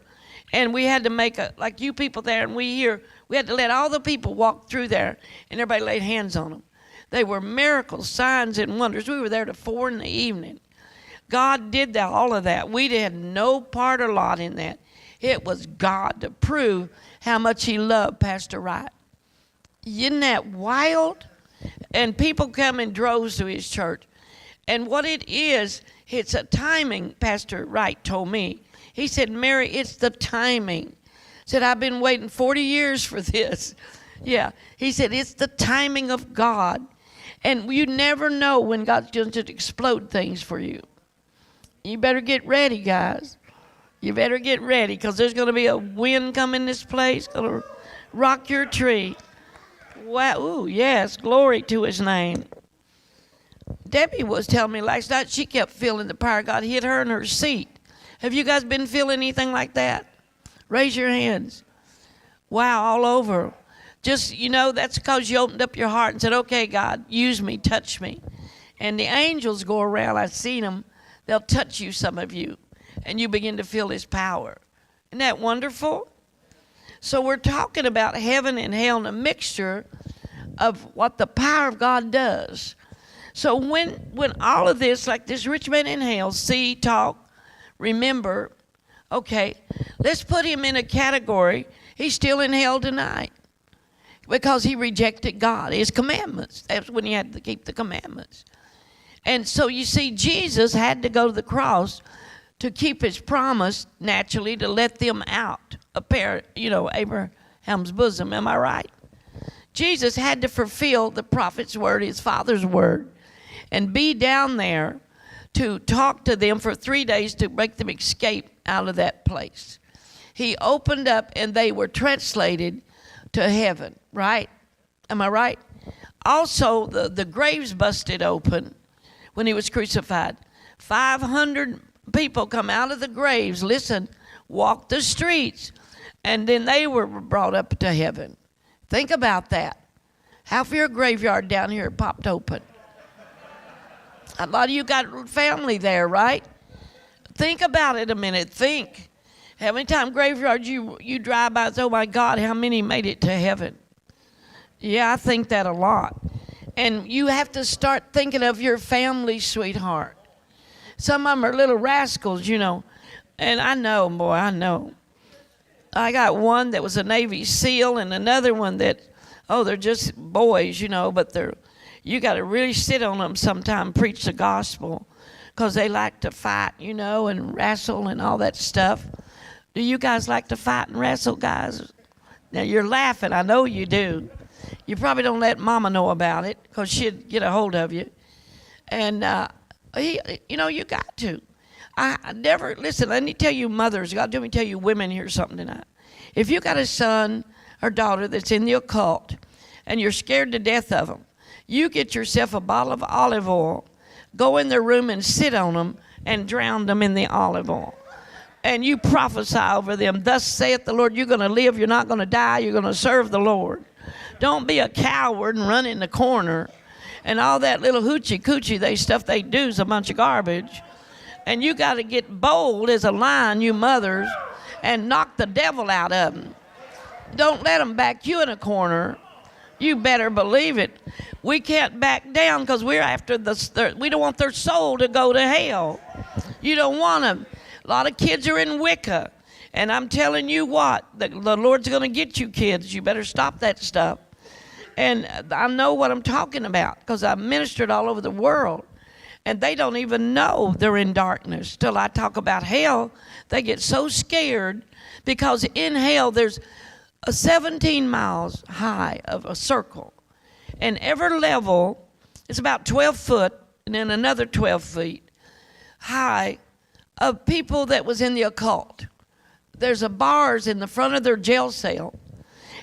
and we had to make like you people there, and we had to let all the people walk through there, and everybody laid hands on them. They were miracles, signs, and wonders. We were there till 4 PM. God did all of that. We had no part or lot in that. It was God to prove how much he loved Pastor Wright. Isn't that wild? And people come in droves to his church. And what it is, it's a timing, Pastor Wright told me. He said, Mary, it's the timing. Said, I've been waiting 40 years for this. Yeah. He said, it's the timing of God. And you never know when God's going to explode things for you. You better get ready, guys. You better get ready, because there's going to be a wind coming this place, going to rock your tree. Wow. Ooh, yes. Glory to his name. Debbie was telling me last night she kept feeling the power of God hit her in her seat. Have you guys been feeling anything like that? Raise your hands. Wow, all over. Just, that's because you opened up your heart and said, okay, God, use me, touch me. And the angels go around. I've seen them. They'll touch you, some of you, and you begin to feel his power. Isn't that wonderful? So we're talking about heaven and hell and a mixture of what the power of God does. So when all of this, like this rich man in hell, see, talk, remember, okay, let's put him in a category. He's still in hell tonight because he rejected God, his commandments. That's when he had to keep the commandments. And so you see, Jesus had to go to the cross to keep his promise, naturally, to let them out, Abraham's bosom. Am I right? Jesus had to fulfill the prophet's word, his Father's word, and be down there to talk to them for 3 days to make them escape out of that place. He opened up, and they were translated to heaven, right? Am I right? Also, the graves busted open when he was crucified. 500 people come out of the graves, walk the streets, and then they were brought up to heaven. Think about that. Half of your graveyard down here popped open. A lot of you got family there, right? Think about it a minute. Think. How many times graveyards you drive by and say, oh my God, how many made it to heaven? Yeah, I think that a lot. And you have to start thinking of your family, sweetheart. Some of them are little rascals, And I know, boy, I know. I got one that was a Navy SEAL and another one that, they're just boys, but you got to really sit on them sometime, preach the gospel, because they like to fight, and wrestle and all that stuff. Do you guys like to fight and wrestle, guys? Now, you're laughing. I know you do. You probably don't let Mama know about it, because she'd get a hold of you. And, you got to. I never, listen, let me tell you mothers, God, let me tell you women here something tonight. If you got a son or daughter that's in the occult and you're scared to death of them, you get yourself a bottle of olive oil, go in their room and sit on them and drown them in the olive oil. And you prophesy over them, thus saith the Lord, you're going to live, you're not going to die, you're going to serve the Lord. Don't be a coward and run in the corner. And all that little hoochie coochie stuff they do is a bunch of garbage. And you got to get bold as a lion, you mothers, and knock the devil out of them. Don't let them back you in a corner. You better believe it. We can't back down because we're after we don't want their soul to go to hell. You don't want them. A lot of kids are in Wicca. And I'm telling you what, the Lord's going to get you kids. You better stop that stuff. And I know what I'm talking about because I've ministered all over the world. And they don't even know they're in darkness. Till I talk about hell, they get so scared because in hell there's a 17 miles high of a circle. And every level is about 12 foot and then another 12 feet high of people that was in the occult. There's a bars in the front of their jail cell.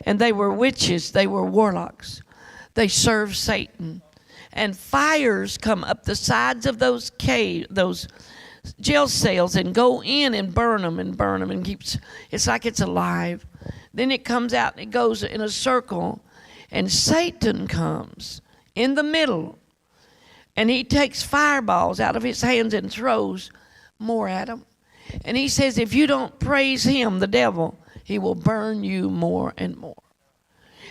And they were witches, they were warlocks. They served Satan. And fires come up the sides of those jail cells and go in and burn them and keeps, it's like it's alive. Then it comes out and it goes in a circle and Satan comes in the middle and he takes fireballs out of his hands and throws more at them. And he says, if you don't praise him, the devil, he will burn you more and more.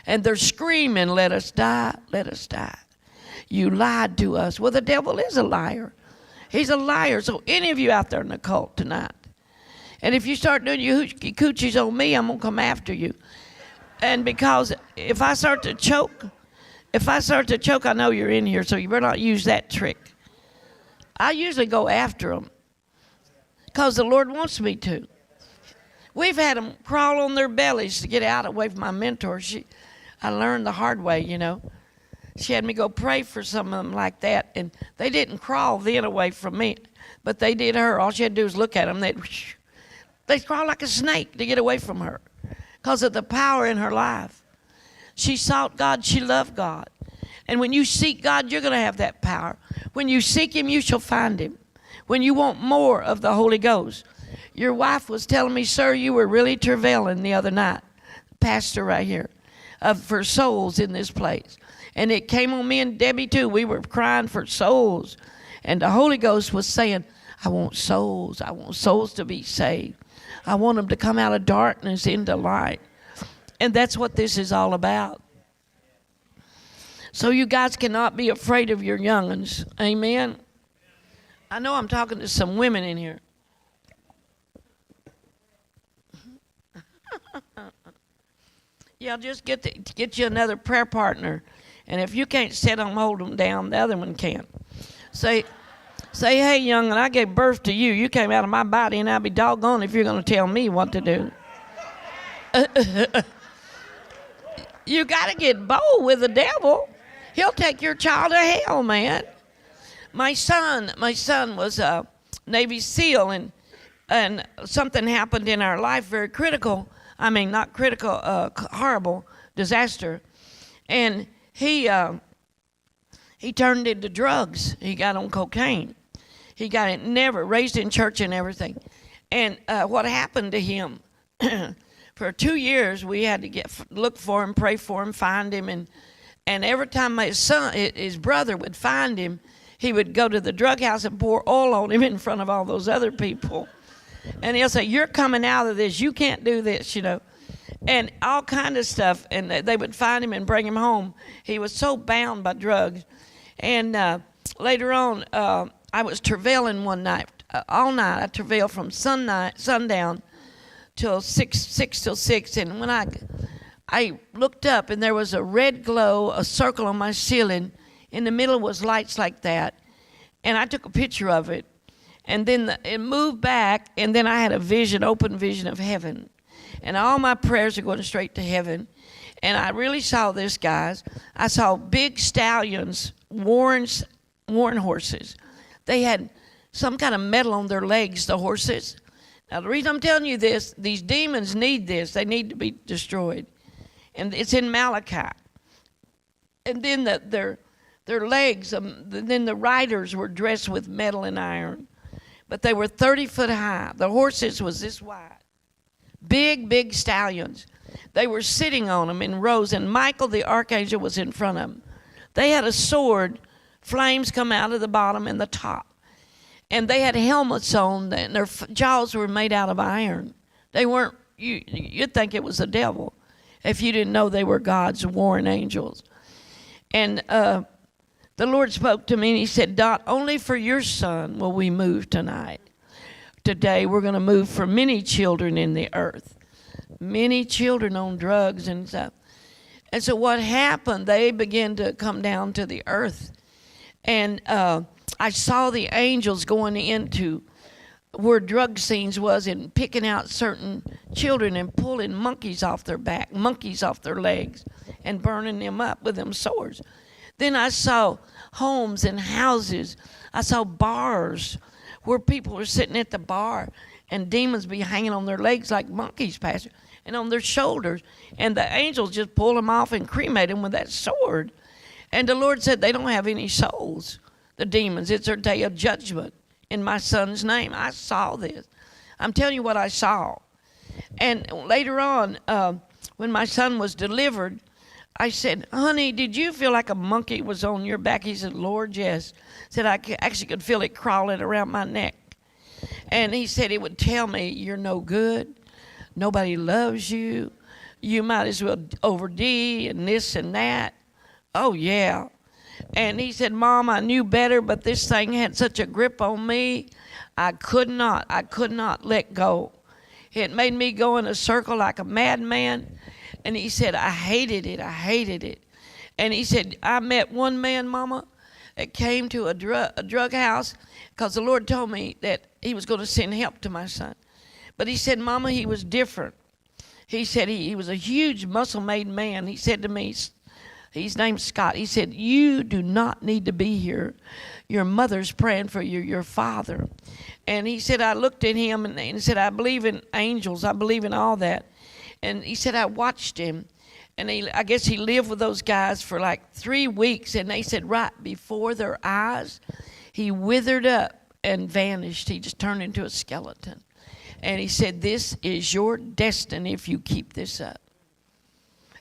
And they're screaming, let us die, let us die. You lied to us. Well, the devil is a liar. He's a liar. So any of you out there in the cult tonight, and if you start doing your hoochie coochies on me, I'm going to come after you. And because if I start to choke, I know you're in here, so you better not use that trick. I usually go after them because the Lord wants me to. We've had them crawl on their bellies to get out away from my mentor. I learned the hard way, She had me go pray for some of them like that, and they didn't crawl then away from me, but they did her. All she had to do was look at them. They crawled like a snake to get away from her because of the power in her life. She sought God. She loved God. And when you seek God, you're going to have that power. When you seek him, you shall find him. When you want more of the Holy Ghost. Your wife was telling me, sir, you were really travailing the other night, pastor right here, for souls in this place. And it came on me and Debbie too. We were crying for souls. And the Holy Ghost was saying, I want souls. I want souls to be saved. I want them to come out of darkness into light. And that's what this is all about. So you guys cannot be afraid of your young'uns. Amen. I know I'm talking to some women in here. Yeah, just get you another prayer partner. And if you can't sit them, hold them down, the other one can. Say, hey, young'un, I gave birth to you. You came out of my body, and I'll be doggone if you're going to tell me what to do. You got to get bold with the devil. He'll take your child to hell, man. My son was a Navy SEAL, and something happened in our life, very critical. I mean, not critical, horrible disaster. And he turned into drugs. He got on cocaine. He got it, never raised in church and everything. And what happened to him? For 2 years, we had to look for him, pray for him, find him, and every time his brother would find him, he would go to the drug house and pour oil on him in front of all those other people. And he'll say, you're coming out of this. You can't do this, and all kind of stuff. And they would find him and bring him home. He was so bound by drugs. And later on, I was travailing one night. All night, I travailed from sundown till 6 till 6. And when I looked up, and there was a red glow, a circle on my ceiling. In the middle was lights like that. And I took a picture of it. And then it moved back, and then I had a vision, open vision of heaven. And all my prayers are going straight to heaven. And I really saw this, guys. I saw big stallions, worn horses. They had some kind of metal on their legs, the horses. Now, the reason I'm telling you this, these demons need this. They need to be destroyed. And it's in Malachi. And then their legs, then the riders were dressed with metal and iron. But they were 30 foot high. The horses was this wide. Big, big stallions. They were sitting on them in rows, and Michael the archangel was in front of them. They had a sword. Flames come out of the bottom and the top. And they had helmets on, and their jaws were made out of iron. They weren't, you'd think it was the devil if you didn't know they were God's warring angels. And the Lord spoke to me, and he said, Dot, only for your son will we move tonight. Today we're going to move for many children in the earth. Many children on drugs and stuff. And so what happened, they began to come down to the earth. And I saw the angels going into where drug scenes was and picking out certain children and pulling monkeys off their back, monkeys off their legs, and burning them up with them swords. Then I saw homes and houses. I saw bars where people were sitting at the bar and demons be hanging on their legs like monkeys, Pastor, and on their shoulders. And the angels just pull them off and cremate them with that sword. And the Lord said they don't have any souls, the demons. It's their day of judgment in my son's name. I saw this. I'm telling you what I saw. And later on, when my son was delivered, I said, honey, did you feel like a monkey was on your back? He said, Lord, yes. I said, I actually could feel it crawling around my neck. And he said it would tell me, you're no good. Nobody loves you. You might as well OD and this and that. Oh, yeah. And he said, Mom, I knew better, but this thing had such a grip on me, I could not let go. It made me go in a circle like a madman. And he said, I hated it. And he said, I met one man, Mama, that came to a drug house because the Lord told me that he was going to send help to my son. But he said, Mama, he was different. He said he was a huge muscle-made man. He said to me, his name's Scott. He said, you do not need to be here. Your mother's praying for you, your father. And he said, I looked at him and said, I believe in angels. I believe in all that. And he said, I watched him. And I guess he lived with those guys for like 3 weeks. And they said right before their eyes, he withered up and vanished. He just turned into a skeleton. And he said, this is your destiny if you keep this up.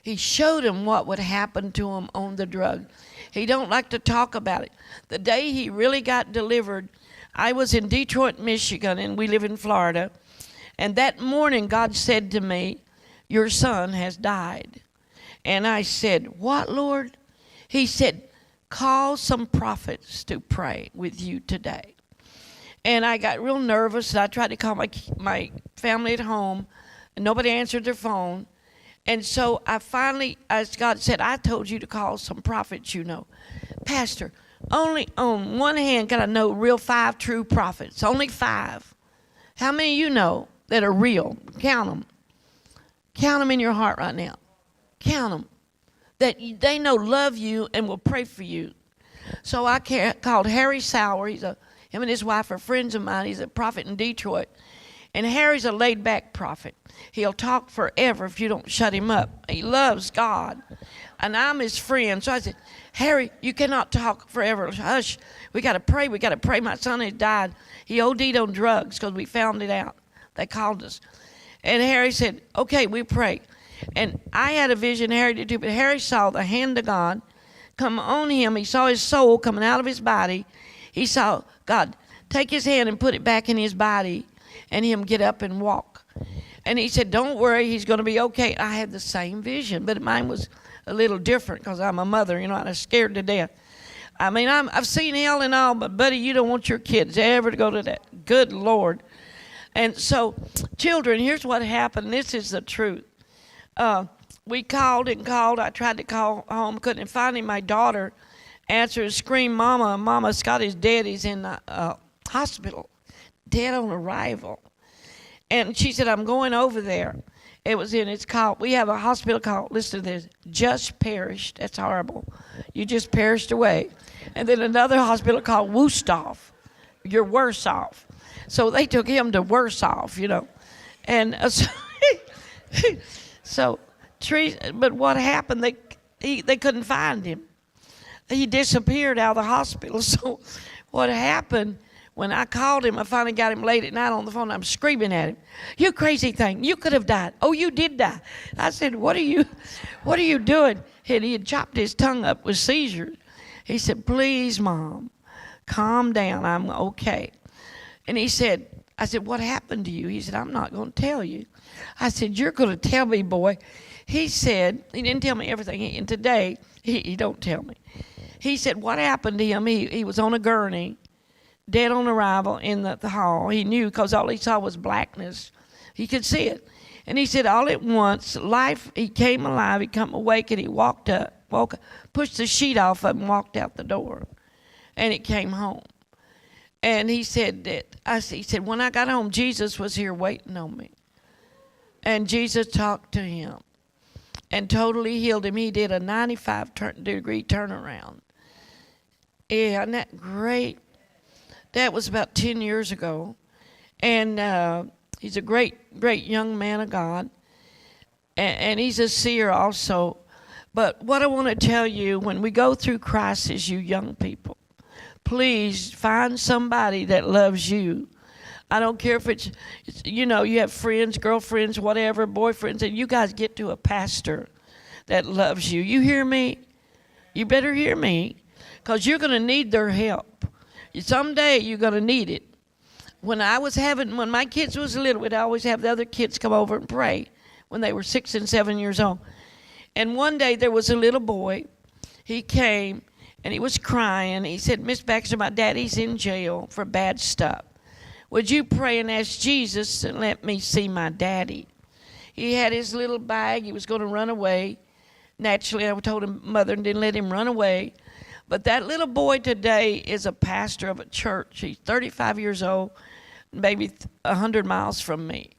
He showed him what would happen to him on the drug. He don't like to talk about it. The day he really got delivered, I was in Detroit, Michigan, and we live in Florida. And that morning, God said to me, your son has died. And I said, what, Lord? He said, call some prophets to pray with you today. And I got real nervous. And I tried to call my family at home, and nobody answered their phone. And so I finally, as God said, I told you to call some prophets you know. Pastor, only on one hand can I know real 5 true prophets. Only 5. How many of you know that are real? Count them. Count them in your heart right now. Count them. That they know love you and will pray for you. So I called Harry Sauer. Him and his wife are friends of mine. He's a prophet in Detroit. And Harry's a laid-back prophet. He'll talk forever if you don't shut him up. He loves God. And I'm his friend. So I said, Harry, you cannot talk forever. Hush. We got to pray. We got to pray. My son had died. He OD'd on drugs because we found it out. They called us. And Harry said, okay, we pray. And I had a vision, Harry did too, but Harry saw the hand of God come on him. He saw his soul coming out of his body. He saw God take his hand and put it back in his body and him get up and walk. And he said, don't worry, he's going to be okay. I had the same vision, but mine was a little different because I'm a mother, and I was scared to death. I mean, I've seen hell and all, but buddy, you don't want your kids ever to go to that. Good Lord. And so, children, here's what happened. This is the truth. We called and called. I tried to call home, couldn't. Finally, my daughter answered and screamed, "Mama, Mama, Scott is dead. He's in the hospital, dead on arrival." And she said, "I'm going over there." It was in, it's called, we have a hospital called, listen to this, Just Perished. That's horrible. You just perished away. And then another hospital called Wusthof. You're worse off. So they took him to worse off, you know. And so, but what happened, they couldn't find him. He disappeared out of the hospital. So what happened, when I called him, I finally got him late at night on the phone. I'm screaming at him, "You crazy thing, you could have died. Oh, you did die." I said, what are you doing? And he had chopped his tongue up with seizures. He said, "Please, Mom, calm down, I'm okay." And he said, I said, "What happened to you?" He said, "I'm not going to tell you." I said, "You're going to tell me, boy." He said, he didn't tell me everything, and today, he don't tell me. He said, what happened to him, he was on a gurney, dead on arrival in the hall. He knew because all he saw was blackness. He could see it. And he said all at once, he came alive, he come awake, and he woke up, pushed the sheet off of him, and walked out the door. And it came home. And he said he said, when I got home, Jesus was here waiting on me. And Jesus talked to him and totally healed him. He did a 95-degree turnaround. Yeah, isn't that great? That was about 10 years ago. And he's a great young man of God. And he's a seer also. But what I want to tell you, when we go through crisis, you young people, please find somebody that loves you. I don't care if it's you know, you have friends, girlfriends, whatever, boyfriends, and you guys get to a pastor that loves you. You hear me? You better hear me, because you're going to need their help. Someday you're going to need it. When my kids was little, we'd always have the other kids come over and pray when they were 6 and 7 years old. And one day there was a little boy. He came and he was crying. He said, "Miss Baxter, my daddy's in jail for bad stuff. Would you pray and ask Jesus to let me see my daddy?" He had his little bag. He was going to run away. Naturally, I told him, mother, and didn't let him run away. But that little boy today is a pastor of a church. He's 35 years old, maybe 100 miles from me.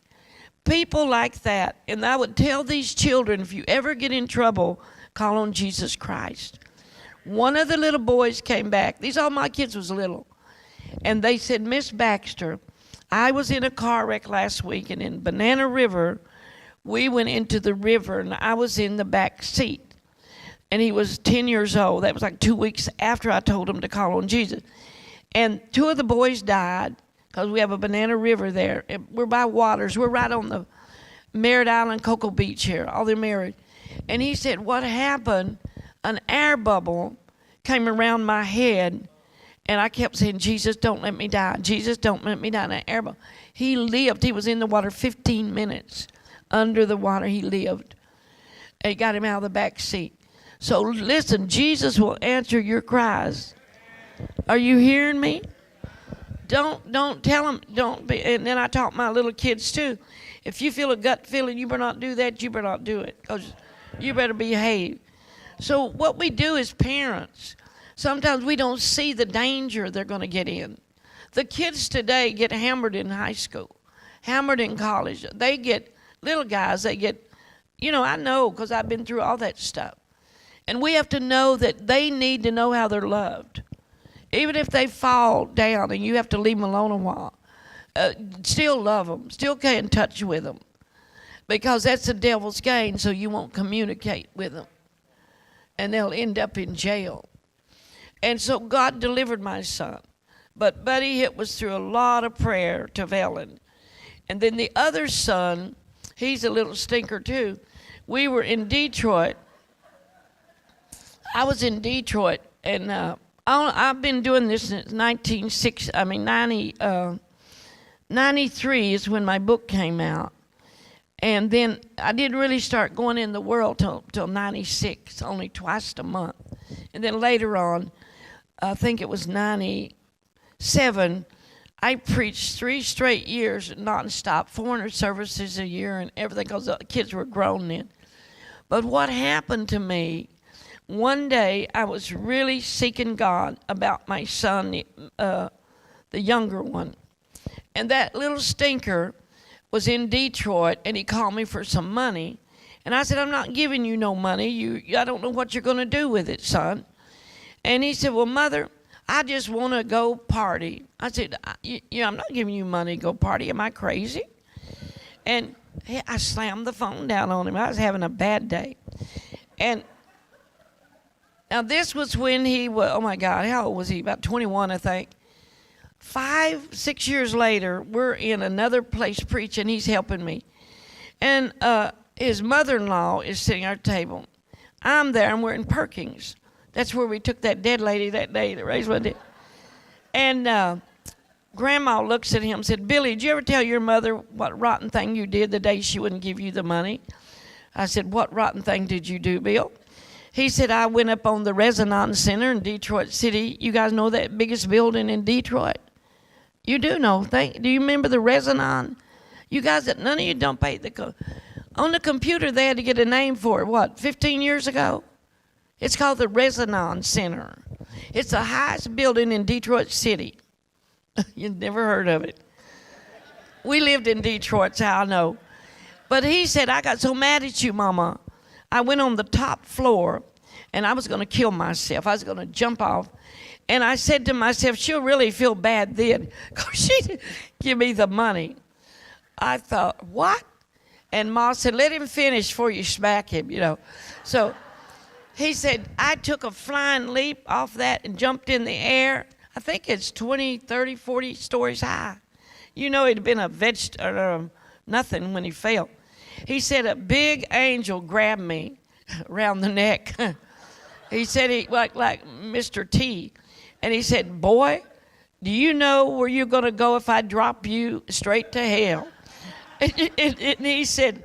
People like that. And I would tell these children, if you ever get in trouble, call on Jesus Christ. One of the little boys came back. All my kids was little. And they said, "Miss Baxter, I was in a car wreck last week, and in Banana River, we went into the river, and I was in the back seat." And he was 10 years old. That was like 2 weeks after I told him to call on Jesus. And 2 of the boys died because we have a Banana River there. We're by waters. We're right on the Merritt Island, Cocoa Beach here. All they're married. And he said, what happened? An air bubble came around my head, and I kept saying, "Jesus, don't let me die. Jesus, don't let me die." And an air bubble. He lived. He was in the water 15 minutes. Under the water, he lived. And he got him out of the back seat. So listen, Jesus will answer your cries. Are you hearing me? Don't tell him, don't be. And then I taught my little kids too. If you feel a gut feeling, you better not do that, you better not do it, because you better behave. So what we do as parents, sometimes we don't see the danger they're going to get in. The kids today get hammered in high school, hammered in college. They get, little guys, they get, you know, I know because I've been through all that stuff. And we have to know that they need to know how they're loved. Even if they fall down and you have to leave them alone a while, still love them, still get in touch with them. Because that's the devil's game, so you won't communicate with them. And they'll end up in jail. And so God delivered my son. But Buddy, it was through a lot of prayer to Velen. And then the other son, he's a little stinker too. We were in Detroit. I was in Detroit, and I've been doing this since 93 is when my book came out. And then I didn't really start going in the world till 96, only twice a month. And then later on, I think it was 97, I preached 3 straight years nonstop, 400 services a year and everything, because the kids were grown then. But what happened to me, one day I was really seeking God about my son, the younger one. And that little stinker was in Detroit, and he called me for some money. And I said, I'm not giving you no money. I don't know what you're going to do with it, son. And he said, well, Mother, I just want to go party. I said, I'm not giving you money to go party. Am I crazy? And I slammed the phone down on him. I was having a bad day. And now this was when he was, oh my God, how old was he? About 21, I think. 5, 6 years later, we're in another place preaching. He's helping me. And his mother-in-law is sitting at our table. I'm there, and we're in Perkins. That's where we took that dead lady that day that raised my dead. And Grandma looks at him and said, Billy, did you ever tell your mother what rotten thing you did the day she wouldn't give you the money? I said, what rotten thing did you do, Bill? He said, I went up on the Resonance Center in Detroit City. You guys know that biggest building in Detroit? You do know. Do you remember the Resonance? You guys, none of you don't pay on the computer, they had to get a name for it, what, 15 years ago? It's called the Resonance Center. It's the highest building in Detroit City. You've never heard of it. We lived in Detroit, so I know. But he said, I got so mad at you, Mama. I went on the top floor, and I was going to kill myself. I was going to jump off. And I said to myself, she'll really feel bad then, because she didn't give me the money. I thought, what? And Ma said, let him finish before you smack him, So he said, I took a flying leap off that and jumped in the air. I think it's 20, 30, 40 stories high. It'd have been nothing when he fell. He said, a big angel grabbed me around the neck. He said, like Mr. T. And he said, boy, do you know where you're going to go if I drop you straight to hell? And he said,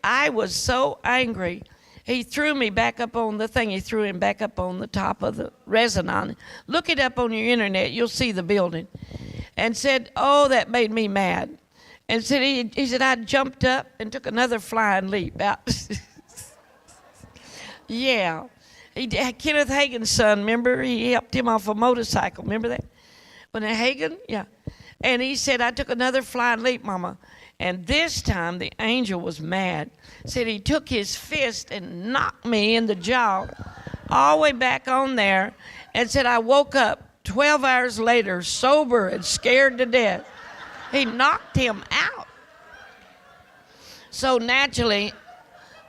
I was so angry. He threw me back up on the thing. He threw him back up on the top of the Resonance. Look it up on your internet. You'll see the building. And said, oh, that made me mad. And said he said, I jumped up and took another flying leap out. Yeah. Kenneth Hagin's son, remember? He helped him off a motorcycle. Remember that? When Hagen? Yeah. And he said, I took another flying leap, Mama. And this time the angel was mad. Said he took his fist and knocked me in the jaw all the way back on there, and said I woke up 12 hours later sober and scared to death. He knocked him out. So naturally,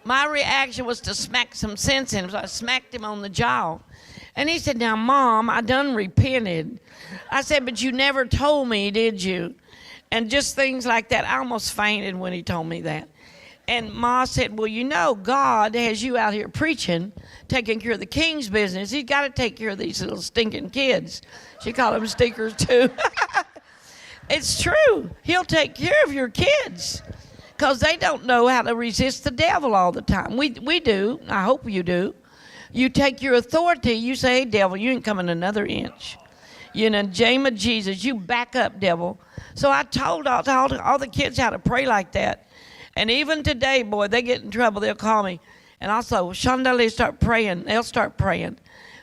my reaction was to smack some sense in him. So I smacked him on the jaw. And he said, now, Mom, I done repented. I said, but you never told me, did you? And just things like that. I almost fainted when he told me that. And Ma said, well, God has you out here preaching, taking care of the king's business. He's got to take care of these little stinking kids. She called them stinkers, too. It's true. He'll take care of your kids because they don't know how to resist the devil all the time. We do. I hope you do. You take your authority. You say, hey, devil, you ain't coming another inch. In the name of Jesus, you back up, devil. So I told all the kids how to pray like that. And even today, boy, they get in trouble. They'll call me. And I'll say, well, Shandali, start praying. They'll start praying.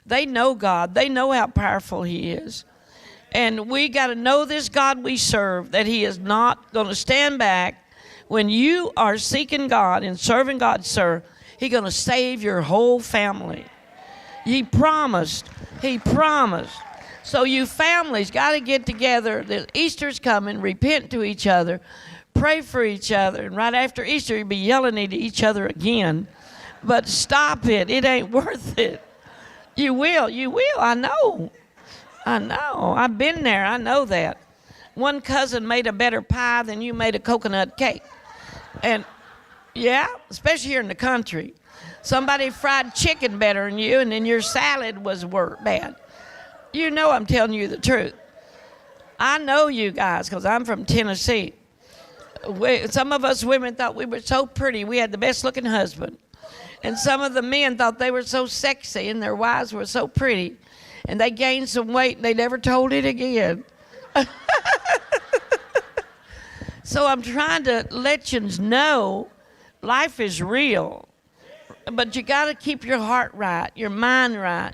They know God. They know how powerful he is. And we got to know this God we serve, that he is not going to stand back. When you are seeking God and serving God, sir, he's going to save your whole family. He promised. He promised. So you families got to get together. Easter's coming. Repent to each other. Pray for each other. And right after Easter, you'll be yelling at each other again. But stop it. It ain't worth it. You will. You will. I know. I've been there. I know that. One cousin made a better pie than you made a coconut cake. And, yeah, especially here in the country. Somebody fried chicken better than you, and then your salad was bad. You know I'm telling you the truth. I know you guys because I'm from Tennessee. Some of us women thought we were so pretty. We had the best-looking husband. And some of the men thought they were so sexy and their wives were so pretty. And they gained some weight and they never told it again. So I'm trying to let you know life is real. But you got to keep your heart right, your mind right.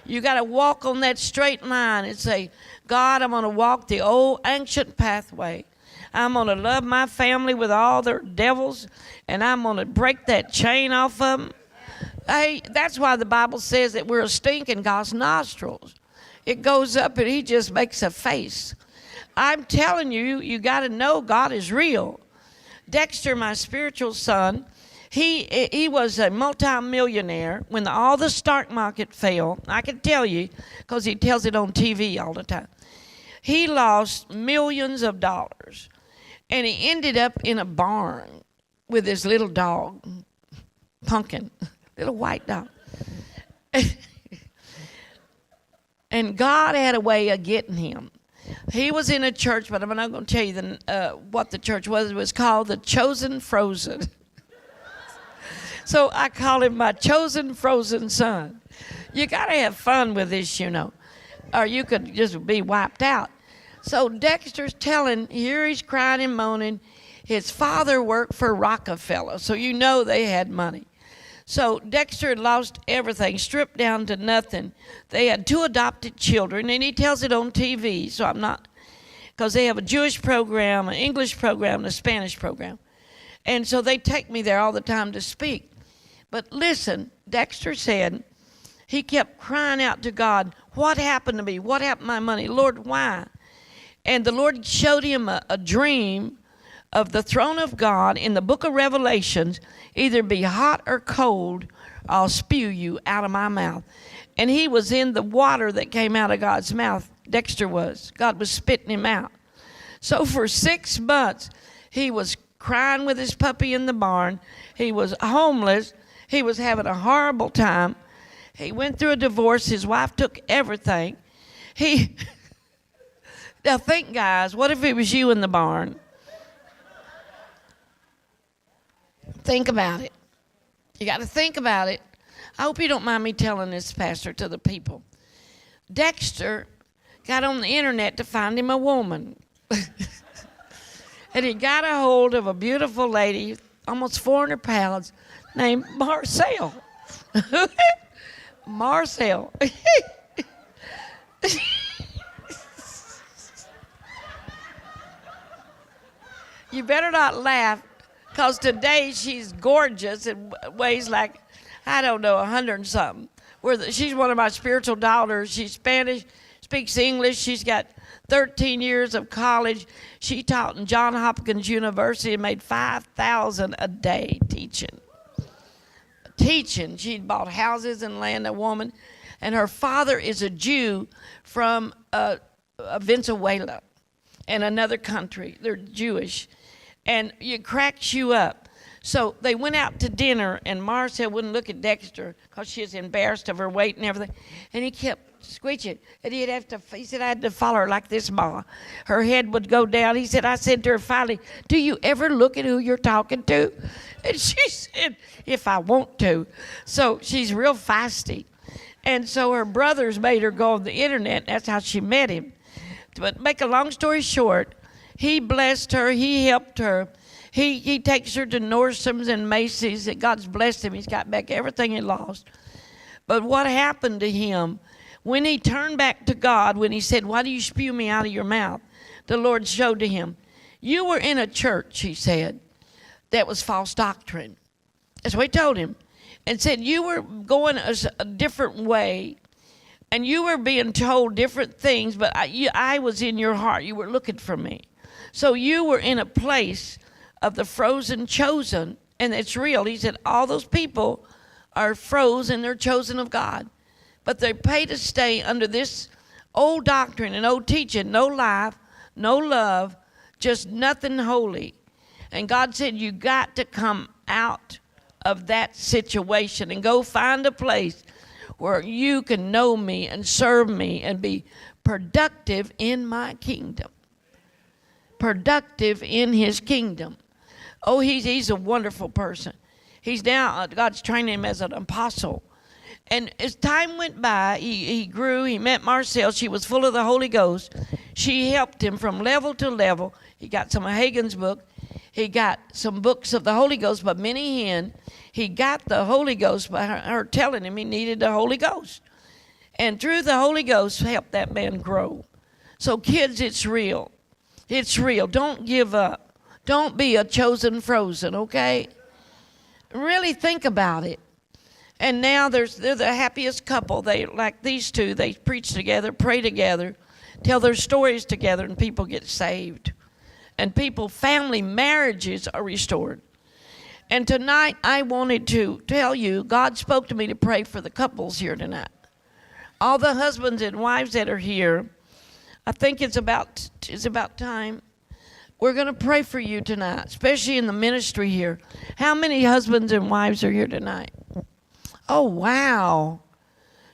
You got to walk on that straight line and say, God, I'm going to walk the old ancient pathway. I'm going to love my family with all their devils, and I'm going to break that chain off of them. Hey, that's why the Bible says that we're a stink in God's nostrils. It goes up and he just makes a face. I'm telling you, you got to know God is real. Dexter, my spiritual son, he was a multimillionaire when all the stock market fell. I can tell you because he tells it on TV all the time. He lost millions of dollars, and he ended up in a barn with his little dog, Pumpkin, little white dog. And God had a way of getting him. He was in a church, but I'm not going to tell you what the church was. It was called the Chosen Frozen. So I call him my chosen frozen son. You got to have fun with this, you know, or you could just be wiped out. So Dexter's telling, here he's crying and moaning. His father worked for Rockefeller, so you know they had money. So Dexter had lost everything, stripped down to nothing. They had 2 adopted children, and he tells it on TV, so I'm not, because they have a Jewish program, an English program, and a Spanish program. And so they take me there all the time to speak. But listen, Dexter said, he kept crying out to God, what happened to me? What happened to my money? Lord, why? And the Lord showed him a dream of the throne of God in the book of Revelations, either be hot or cold, I'll spew you out of my mouth. And he was in the water that came out of God's mouth. Dexter was. God was spitting him out. So for 6 months, he was crying with his puppy in the barn. He was homeless. He was having a horrible time. He went through a divorce. His wife took everything. Now think, guys, what if it was you in the barn? Think about it. You got to think about it. I hope you don't mind me telling this, Pastor, to the people. Dexter got on the internet to find him a woman. And he got a hold of a beautiful lady, almost 400 pounds, named Marcel. Marcel. You better not laugh, because today she's gorgeous and weighs like, I don't know, 100 and something. She's one of my spiritual daughters. She's Spanish, speaks English. She's got 13 years of college. She taught in Johns Hopkins University and made $5,000 a day teaching. She'd bought houses and land, a woman. And her father is a Jew from Venezuela and another country. They're Jewish. And it cracks you up. So they went out to dinner, and Marcel wouldn't look at Dexter because she was embarrassed of her weight and everything. And he kept screeching. And he said, I had to follow her like this, Ma. Her head would go down. He said, I said to her finally, do you ever look at who you're talking to? And she said, if I want to. So she's real feisty. And so her brothers made her go on the internet. That's how she met him. But make a long story short, he blessed her. He helped her. He takes her to Nordstrom's and Macy's. God's blessed him. He's got back everything he lost. But what happened to him, when he turned back to God, when he said, why do you spew me out of your mouth? The Lord showed to him, you were in a church, he said, that was false doctrine. That's what he told him. And said, you were going a different way, and you were being told different things, but I was in your heart. You were looking for me. So you were in a place of the frozen chosen, and it's real. He said, all those people are frozen, they're chosen of God. But they pay to stay under this old doctrine and old teaching, no life, no love, just nothing holy. And God said, you got to come out of that situation and go find a place where you can know me and serve me and be productive in my kingdom. Productive in his kingdom. Oh, he's a wonderful person. He's now, God's training him as an apostle. And as time went by, he grew. He met Marcel. She was full of the Holy Ghost. She helped him from level to level. He got some of Hagen's book. He got some books of the Holy Ghost by Minnie Hinn. He got the Holy Ghost by her telling him he needed the Holy Ghost. And through the Holy Ghost, helped that man grow. So kids, it's real. It's real. Don't give up. Don't be a chosen frozen, okay? Really think about it. And now they're the happiest couple. They, like these two, they preach together, pray together, tell their stories together, and people get saved. And family marriages are restored. And tonight I wanted to tell you, God spoke to me to pray for the couples here tonight. All the husbands and wives that are here, I think it's about time. We're going to pray for you tonight, especially in the ministry here. How many husbands and wives are here tonight? Oh, wow.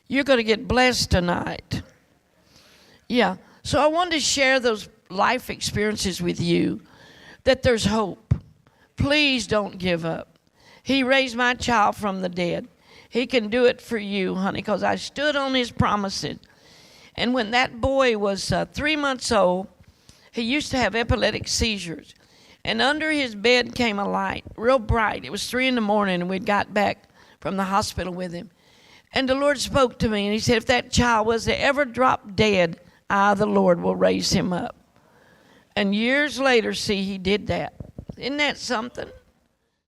You're going to get blessed tonight. Yeah. So I wanted to share those life experiences with you, that there's hope. Please don't give up. He raised my child from the dead. He can do it for you, honey, because I stood on his promises. And when that boy was 3 months old, he used to have epileptic seizures. And under his bed came a light, real bright. It was 3 in the morning, and we'd got back from the hospital with him. And the Lord spoke to me, and he said, if that child was to ever drop dead, I, the Lord, will raise him up. And years later, see, he did that. Isn't that something?